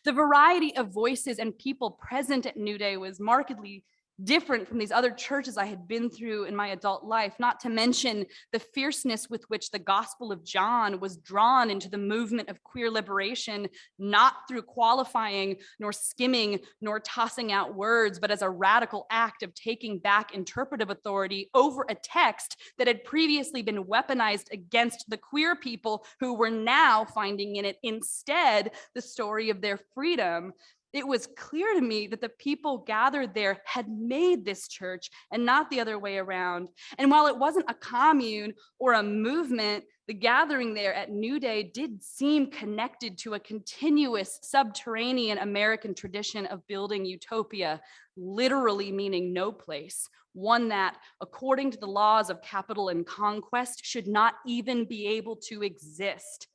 The variety of voices and people present at New Day was markedly different from these other churches I had been through in my adult life, not to mention the fierceness with which the Gospel of John was drawn into the movement of queer liberation, not through qualifying, nor skimming, nor tossing out words, but as a radical act of taking back interpretive authority over a text that had previously been weaponized against the queer people who were now finding in it instead the story of their freedom. It was clear to me that the people gathered there had made this church and not the other way around. And while it wasn't a commune or a movement, the gathering there at New Day did seem connected to a continuous subterranean American tradition of building utopia, literally meaning no place, one that, according to the laws of capital and conquest, should not even be able to exist.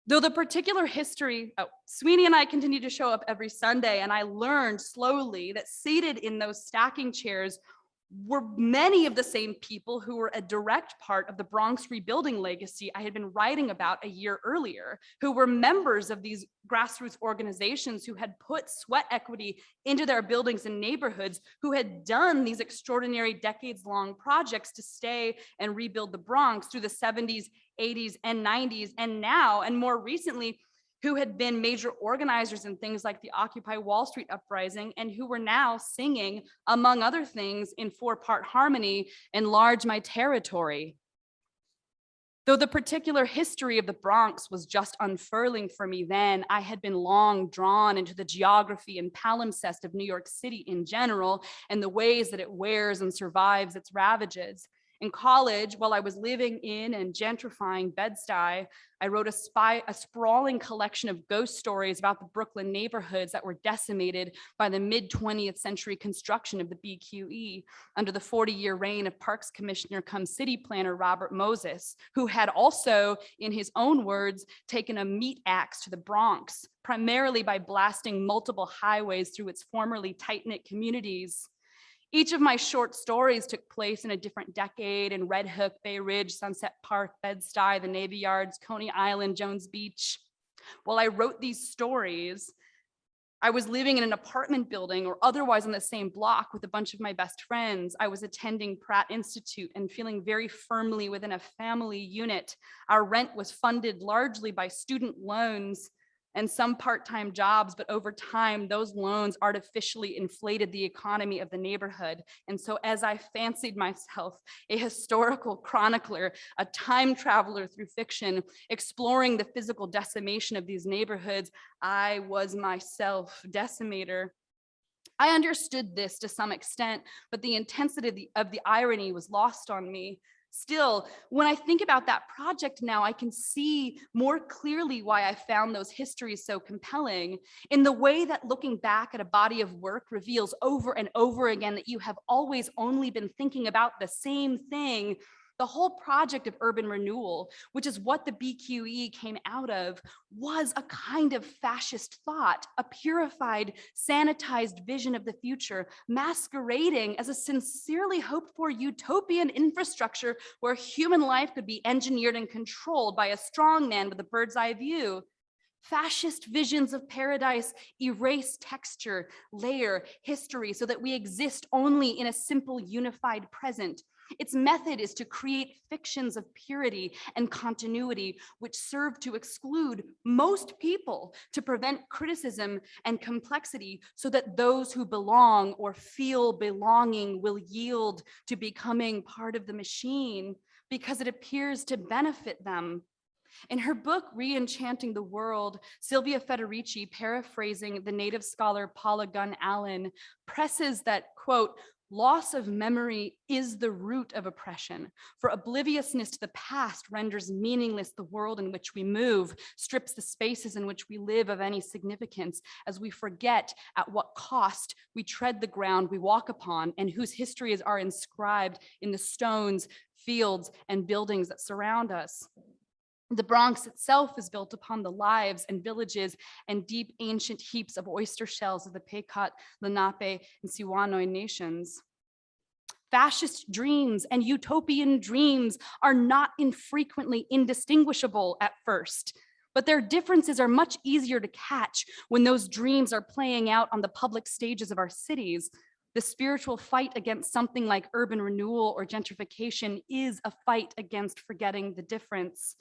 Though the particular history, Sweeney and I continued to show up every Sunday, and I learned slowly that seated in those stacking chairs were many of the same people who were a direct part of the Bronx rebuilding legacy I had been writing about a year earlier, who were members of these grassroots organizations who had put sweat equity into their buildings and neighborhoods, who had done these extraordinary decades-long projects to stay and rebuild the Bronx through the 70s, 80s, and 90s, and now, and more recently, who had been major organizers in things like the Occupy Wall Street uprising, and who were now singing, among other things, in 4-part harmony, "Enlarge My Territory." Though the particular history of the Bronx was just unfurling for me then, I had been long drawn into the geography and palimpsest of New York City in general, and the ways that it wears and survives its ravages. In college, while I was living in and gentrifying Bed-Stuy, I wrote a sprawling collection of ghost stories about the Brooklyn neighborhoods that were decimated by the mid-20th century construction of the BQE under the 40-year reign of Parks Commissioner cum city planner Robert Moses, who had also, in his own words, taken a meat axe to the Bronx, primarily by blasting multiple highways through its formerly tight-knit communities. Each of my short stories took place in a different decade in Red Hook, Bay Ridge, Sunset Park, Bed-Stuy, the Navy Yards, Coney Island, Jones Beach. While I wrote these stories, I was living in an apartment building or otherwise on the same block with a bunch of my best friends. I was attending Pratt Institute and feeling very firmly within a family unit. Our rent was funded largely by student loans and some part-time jobs, but over time, those loans artificially inflated the economy of the neighborhood. And so as I fancied myself a historical chronicler, a time traveler through fiction, exploring the physical decimation of these neighborhoods, I was myself decimator. I understood this to some extent, but the intensity of the irony was lost on me. Still, when I think about that project now, I can see more clearly why I found those histories so compelling, in the way that looking back at a body of work reveals over and over again that you have always only been thinking about the same thing. The whole project of urban renewal, which is what the BQE came out of, was a kind of fascist thought, a purified, sanitized vision of the future, masquerading as a sincerely hoped for utopian infrastructure where human life could be engineered and controlled by a strong man with a bird's eye view. Fascist visions of paradise erase texture, layer, history so that we exist only in a simple unified present. Its method is to create fictions of purity and continuity, which serve to exclude most people, to prevent criticism and complexity, so that those who belong or feel belonging will yield to becoming part of the machine because it appears to benefit them. In her book, Re-Enchanting the World, Sylvia Federici, paraphrasing the native scholar Paula Gunn Allen, presses that, quote, "Loss of memory is the root of oppression, for obliviousness to the past renders meaningless the world in which we move, strips the spaces in which we live of any significance, as we forget at what cost we tread the ground we walk upon, and whose histories are inscribed in the stones, fields, and buildings that surround us." The Bronx itself is built upon the lives and villages and deep ancient heaps of oyster shells of the Pequot, Lenape, and Siwanoy nations. Fascist dreams and utopian dreams are not infrequently indistinguishable at first, but their differences are much easier to catch when those dreams are playing out on the public stages of our cities. The spiritual fight against something like urban renewal or gentrification is a fight against forgetting the difference.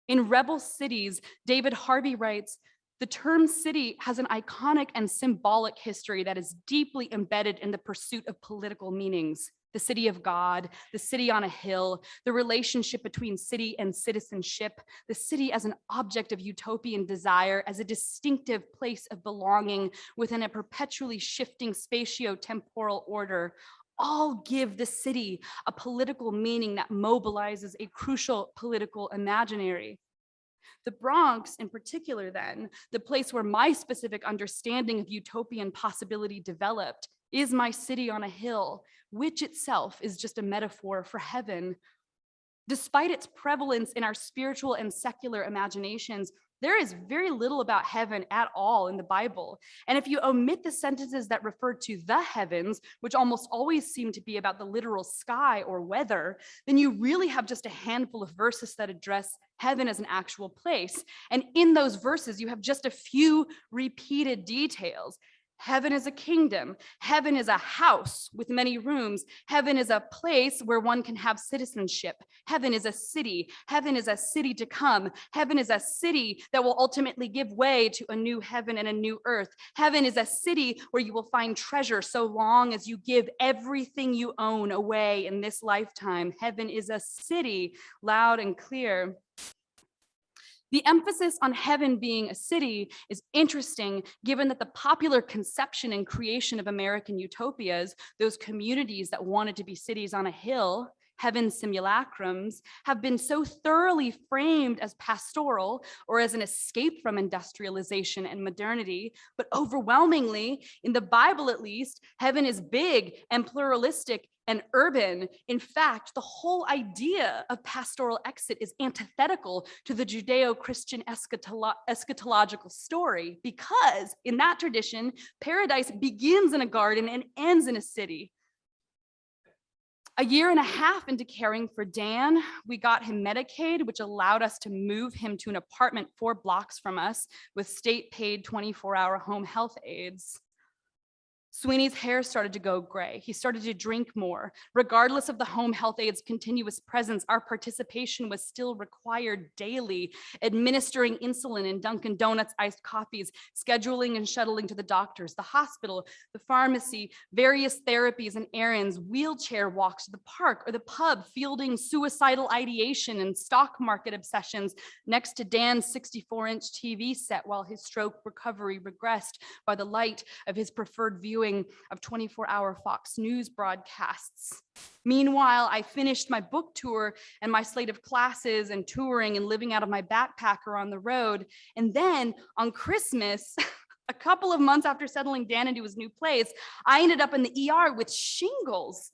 In Rebel Cities, David Harvey writes, "The term city has an iconic and symbolic history that is deeply embedded in the pursuit of political meanings. The city of God, the city on a hill, the relationship between city and citizenship, the city as an object of utopian desire, as a distinctive place of belonging within a perpetually shifting spatio-temporal order, all give the city a political meaning that mobilizes a crucial political imaginary." The Bronx in particular then, the place where my specific understanding of utopian possibility developed, is my city on a hill, which itself is just a metaphor for heaven. Despite its prevalence in our spiritual and secular imaginations, There is very little about heaven at all in the Bible. And if you omit the sentences that refer to the heavens, which almost always seem to be about the literal sky or weather, then you really have just a handful of verses that address heaven as an actual place. And in those verses, you have just a few repeated details. Heaven is a kingdom. Heaven is a house with many rooms. Heaven is a place where one can have citizenship. Heaven is a city. Heaven is a city to come. Heaven is a city that will ultimately give way to a new heaven and a new earth. Heaven is a city where you will find treasure so long as you give everything you own away in this lifetime. Heaven is a city, loud and clear. The emphasis on heaven being a city is interesting, given that the popular conception and creation of American utopias, those communities that wanted to be cities on a hill, heaven simulacrums, have been so thoroughly framed as pastoral or as an escape from industrialization and modernity. But overwhelmingly, in the Bible at least, heaven is big and pluralistic and urban. In fact, the whole idea of pastoral exit is antithetical to the Judeo-Christian eschatological story, because in that tradition, paradise begins in a garden and ends in a city. A year and a half into caring for Dan, we got him Medicaid, which allowed us to move him to an apartment 4 blocks from us with state-paid 24-hour home health aides. Sweeney's hair started to go gray. He started to drink more. Regardless of the home health aide's continuous presence, our participation was still required daily, administering insulin and Dunkin' Donuts iced coffees, scheduling and shuttling to the doctors, the hospital, the pharmacy, various therapies and errands, wheelchair walks to the park or the pub, fielding suicidal ideation and stock market obsessions next to Dan's 64-inch TV set while his stroke recovery regressed by the light of his preferred viewing of 24-hour Fox News broadcasts. Meanwhile, I finished my book tour and my slate of classes and touring and living out of my backpacker on the road. And then on Christmas, a couple of months after settling Dan into his new place, I ended up in the ER with shingles.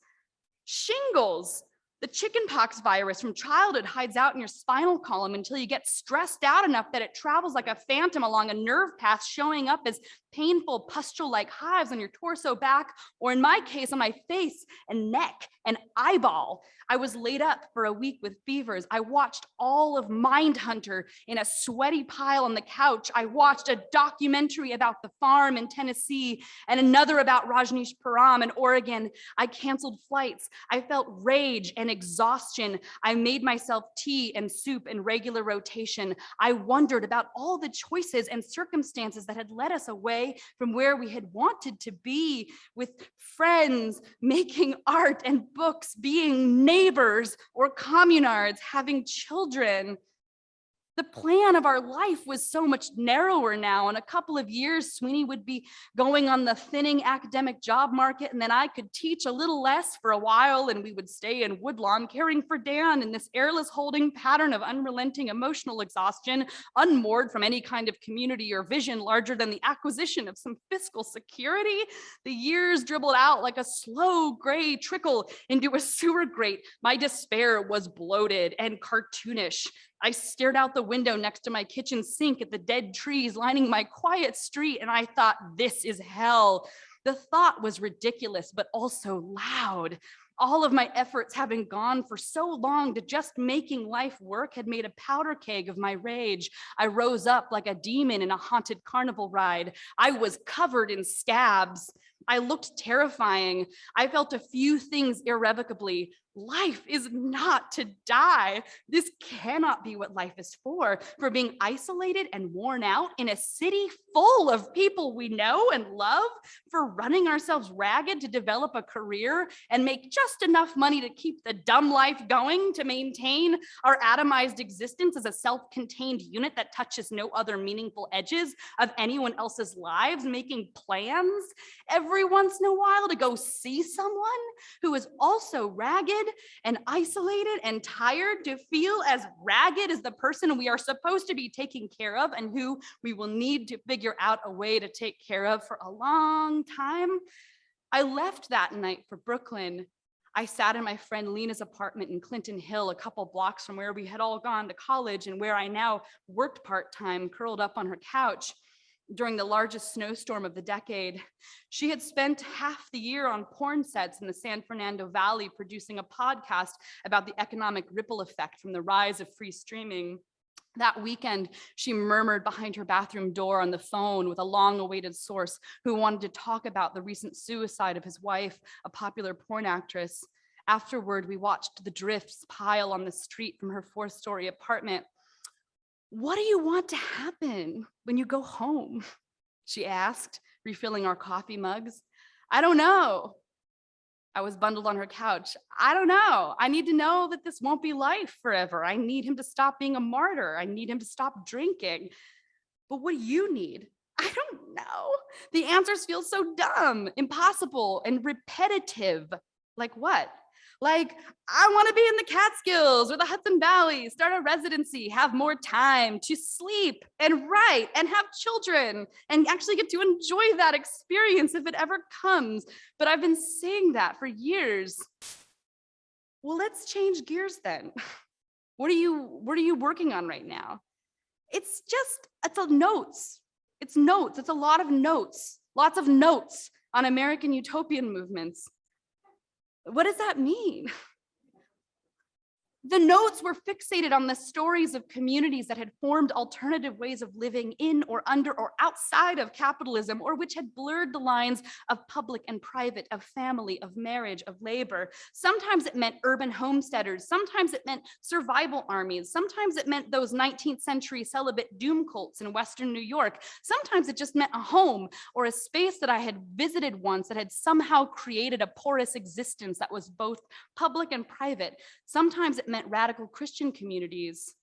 Shingles. The chickenpox virus from childhood hides out in your spinal column until you get stressed out enough that it travels like a phantom along a nerve path, showing up as painful pustule-like hives on your torso, back, or in my case, on my face and neck and eyeball. I was laid up for a week with fevers. I watched all of Mindhunter in a sweaty pile on the couch. I watched a documentary about the farm in Tennessee and another about Rajneeshpuram in Oregon. I canceled flights. I felt rage and exhaustion. I made myself tea and soup in regular rotation. I wondered about all the choices and circumstances that had led us away from where we had wanted to be, with friends, making art and books, being neighbors or communards, having children. The plan of our life was so much narrower now. In a couple of years, Sweeney would be going on the thinning academic job market, and then I could teach a little less for a while, and we would stay in Woodlawn caring for Dan in this airless holding pattern of unrelenting emotional exhaustion, unmoored from any kind of community or vision larger than the acquisition of some fiscal security. The years dribbled out like a slow gray trickle into a sewer grate. My despair was bloated and cartoonish. I stared out the window next to my kitchen sink at the dead trees lining my quiet street, and I thought, this is hell. The thought was ridiculous, but also loud. All of my efforts, having gone for so long to just making life work, had made a powder keg of my rage. I rose up like a demon in a haunted carnival ride. I was covered in scabs. I looked terrifying. I felt a few things irrevocably. Life is not to die. This cannot be what life is for being isolated and worn out in a city full of people we know and love, for running ourselves ragged to develop a career and make just enough money to keep the dumb life going, to maintain our atomized existence as a self-contained unit that touches no other meaningful edges of anyone else's lives, making plans every once in a while to go see someone who is also ragged and isolated and tired, to feel as ragged as the person we are supposed to be taking care of and who we will need to figure out a way to take care of for a long time. I left that night for Brooklyn. I sat in my friend Lena's apartment in Clinton Hill, a couple blocks from where we had all gone to college and where I now worked part-time, curled up on her couch during the largest snowstorm of the decade. She had spent half the year on porn sets in the San Fernando Valley producing a podcast about the economic ripple effect from the rise of free streaming. That weekend, she murmured behind her bathroom door on the phone with a long-awaited source who wanted to talk about the recent suicide of his wife, a popular porn actress. Afterward, we watched the drifts pile on the street from her fourth-story apartment. "What do you want to happen when you go home?" she asked, refilling our coffee mugs. "I don't know." I was bundled on her couch. "I don't know. I need to know that this won't be life forever. I need him to stop being a martyr. I need him to stop drinking." "But what do you need?" "I don't know. The answers feel so dumb, impossible, and repetitive." "Like what?" "Like, I want to be in the Catskills or the Hudson Valley, start a residency, have more time to sleep and write and have children and actually get to enjoy that experience if it ever comes. But I've been saying that for years." "Well, let's change gears then. What are you working on right now?" It's notes. It's notes. It's a lot of notes, lots of notes on American utopian movements. "What does that mean?" The notes were fixated on the stories of communities that had formed alternative ways of living in or under or outside of capitalism, or which had blurred the lines of public and private, of family, of marriage, of labor. Sometimes it meant urban homesteaders. Sometimes it meant survival armies. Sometimes it meant those 19th century celibate doom cults in Western New York. Sometimes it just meant a home or a space that I had visited once that had somehow created a porous existence that was both public and private. Sometimes it meant radical Christian communities.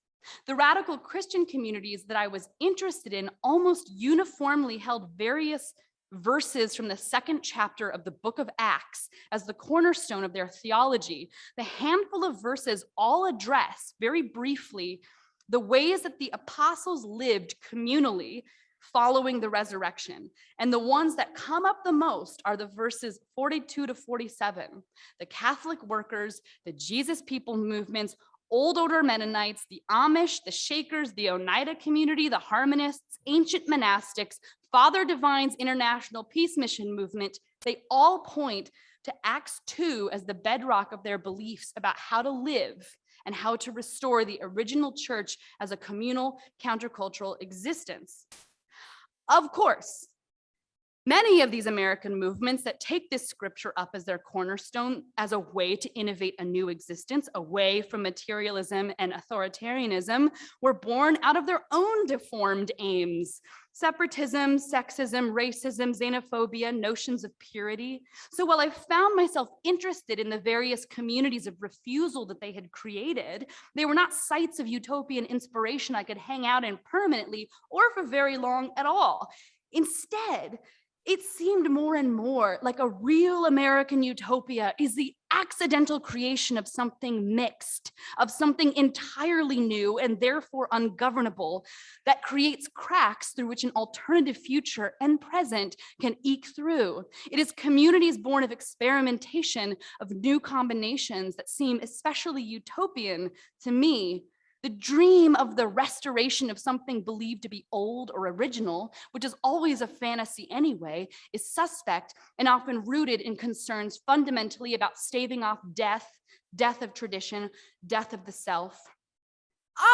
The radical Christian communities that I was interested in almost uniformly held various verses from the second chapter of the book of Acts as the cornerstone of their theology. The handful of verses all address, very briefly, the ways that the apostles lived communally following the resurrection. And the ones that come up the most are the verses 42 to 47. The Catholic workers, the Jesus people movements, Old Order Mennonites, the Amish, the Shakers, the Oneida community, the Harmonists, ancient monastics, Father Divine's International Peace Mission movement. They all point to Acts 2 as the bedrock of their beliefs about how to live and how to restore the original church as a communal countercultural existence. Of course, many of these American movements that take this scripture up as their cornerstone as a way to innovate a new existence away from materialism and authoritarianism were born out of their own deformed aims: separatism, sexism, racism, xenophobia, notions of purity. So while I found myself interested in the various communities of refusal that they had created, they were not sites of utopian inspiration I could hang out in permanently or for very long at all. Instead, it seemed more and more like a real American utopia is the accidental creation of something mixed, of something entirely new and therefore ungovernable, that creates cracks through which an alternative future and present can eke through. It is communities born of experimentation, of new combinations that seem especially utopian to me. The dream of the restoration of something believed to be old or original, which is always a fantasy anyway, is suspect and often rooted in concerns fundamentally about staving off death, death of tradition, death of the self.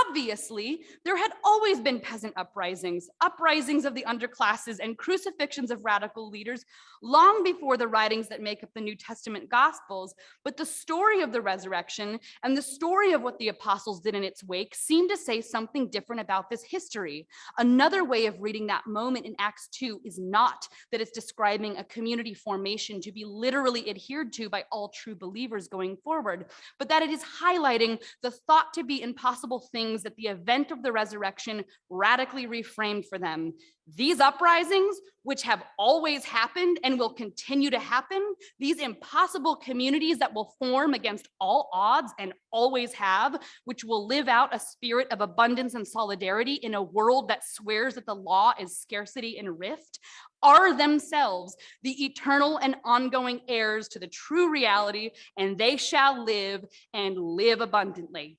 Obviously, there had always been peasant uprisings, uprisings of the underclasses, and crucifixions of radical leaders long before the writings that make up the New Testament Gospels. But the story of the resurrection and the story of what the apostles did in its wake seem to say something different about this history. Another way of reading that moment in Acts 2 is not that it's describing a community formation to be literally adhered to by all true believers going forward, but that it is highlighting the thought to be impossible things that the event of the resurrection radically reframed for them. These uprisings, which have always happened and will continue to happen, these impossible communities that will form against all odds and always have, which will live out a spirit of abundance and solidarity in a world that swears that the law is scarcity and rift, are themselves the eternal and ongoing heirs to the true reality, and they shall live and live abundantly.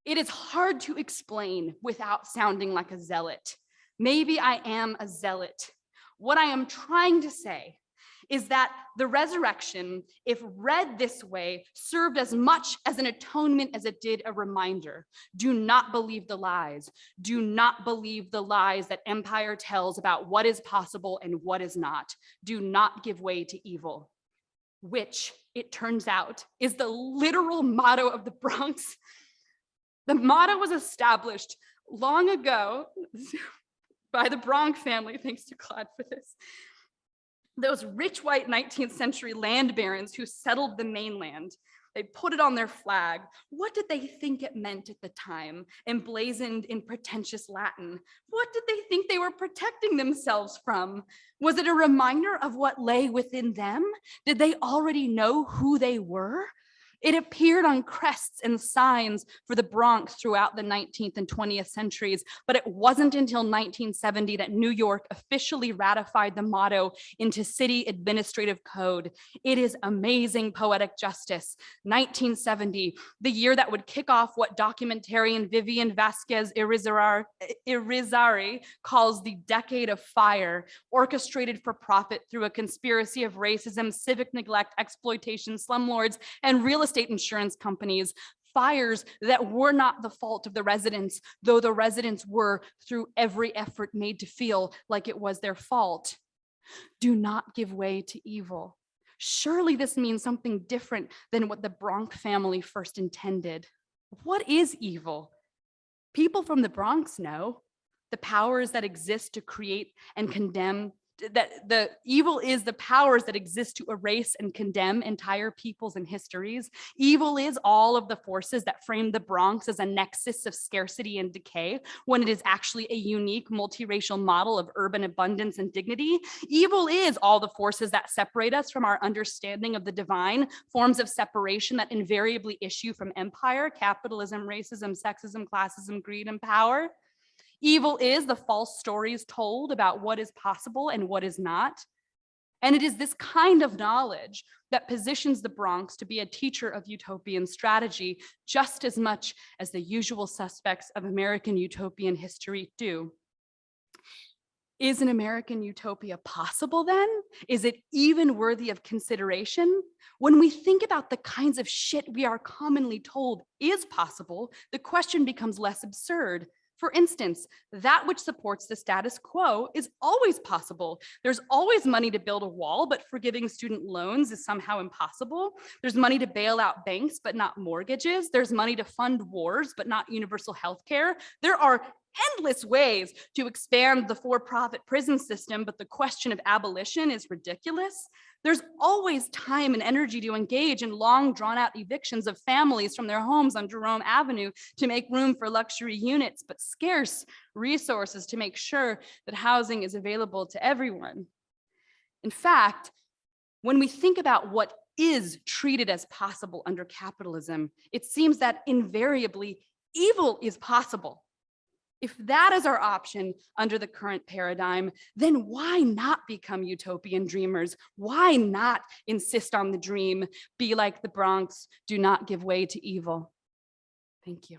It is hard to explain without sounding like a zealot. Maybe I am a zealot. What I am trying to say is that the resurrection, if read this way, served as much as an atonement as it did a reminder. Do not believe the lies. Do not believe the lies that empire tells about what is possible and what is not. Do not give way to evil, which, it turns out, is the literal motto of the Bronx. The motto was established long ago by the Bronx family, thanks to Claude for this. Those rich white 19th century land barons who settled the mainland, they put it on their flag. What did they think it meant at the time, emblazoned in pretentious Latin? What did they think they were protecting themselves from? Was it a reminder of what lay within them? Did they already know who they were? It appeared on crests and signs for the Bronx throughout the 19th and 20th centuries, but it wasn't until 1970 that New York officially ratified the motto into city administrative code. It is amazing poetic justice. 1970, the year that would kick off what documentarian Vivian Vasquez Irizarry calls the decade of fire, orchestrated for profit through a conspiracy of racism, civic neglect, exploitation, slumlords, and real estate insurance companies, fires that were not the fault of the residents, though the residents were, through every effort, made to feel like it was their fault. Do not give way to evil. Surely this means something different than what the Bronx family first intended. What is evil? People from the Bronx know the powers that exist to create and condemn, that the evil is the powers that exist to erase and condemn entire peoples and histories. Evil is all of the forces that frame the Bronx as a nexus of scarcity and decay, when it is actually a unique multiracial model of urban abundance and dignity. Evil is all the forces that separate us from our understanding of the divine, forms of separation that invariably issue from empire, capitalism, racism, sexism, classism, greed, and power. Evil is the false stories told about what is possible and what is not. And it is this kind of knowledge that positions the Bronx to be a teacher of utopian strategy just as much as the usual suspects of American utopian history do. Is an American utopia possible then? Is it even worthy of consideration? When we think about the kinds of shit we are commonly told is possible, the question becomes less absurd. For instance, that which supports the status quo is always possible. There's always money to build a wall, but forgiving student loans is somehow impossible. There's money to bail out banks, but not mortgages. There's money to fund wars, but not universal health care. There are endless ways to expand the for-profit prison system, but the question of abolition is ridiculous. There's always time and energy to engage in long drawn-out evictions of families from their homes on Jerome Avenue to make room for luxury units, but scarce resources to make sure that housing is available to everyone. In fact, when we think about what is treated as possible under capitalism, it seems that invariably evil is possible. If that is our option under the current paradigm, then why not become utopian dreamers? Why not insist on the dream? Be like the Bronx, do not give way to evil. Thank you.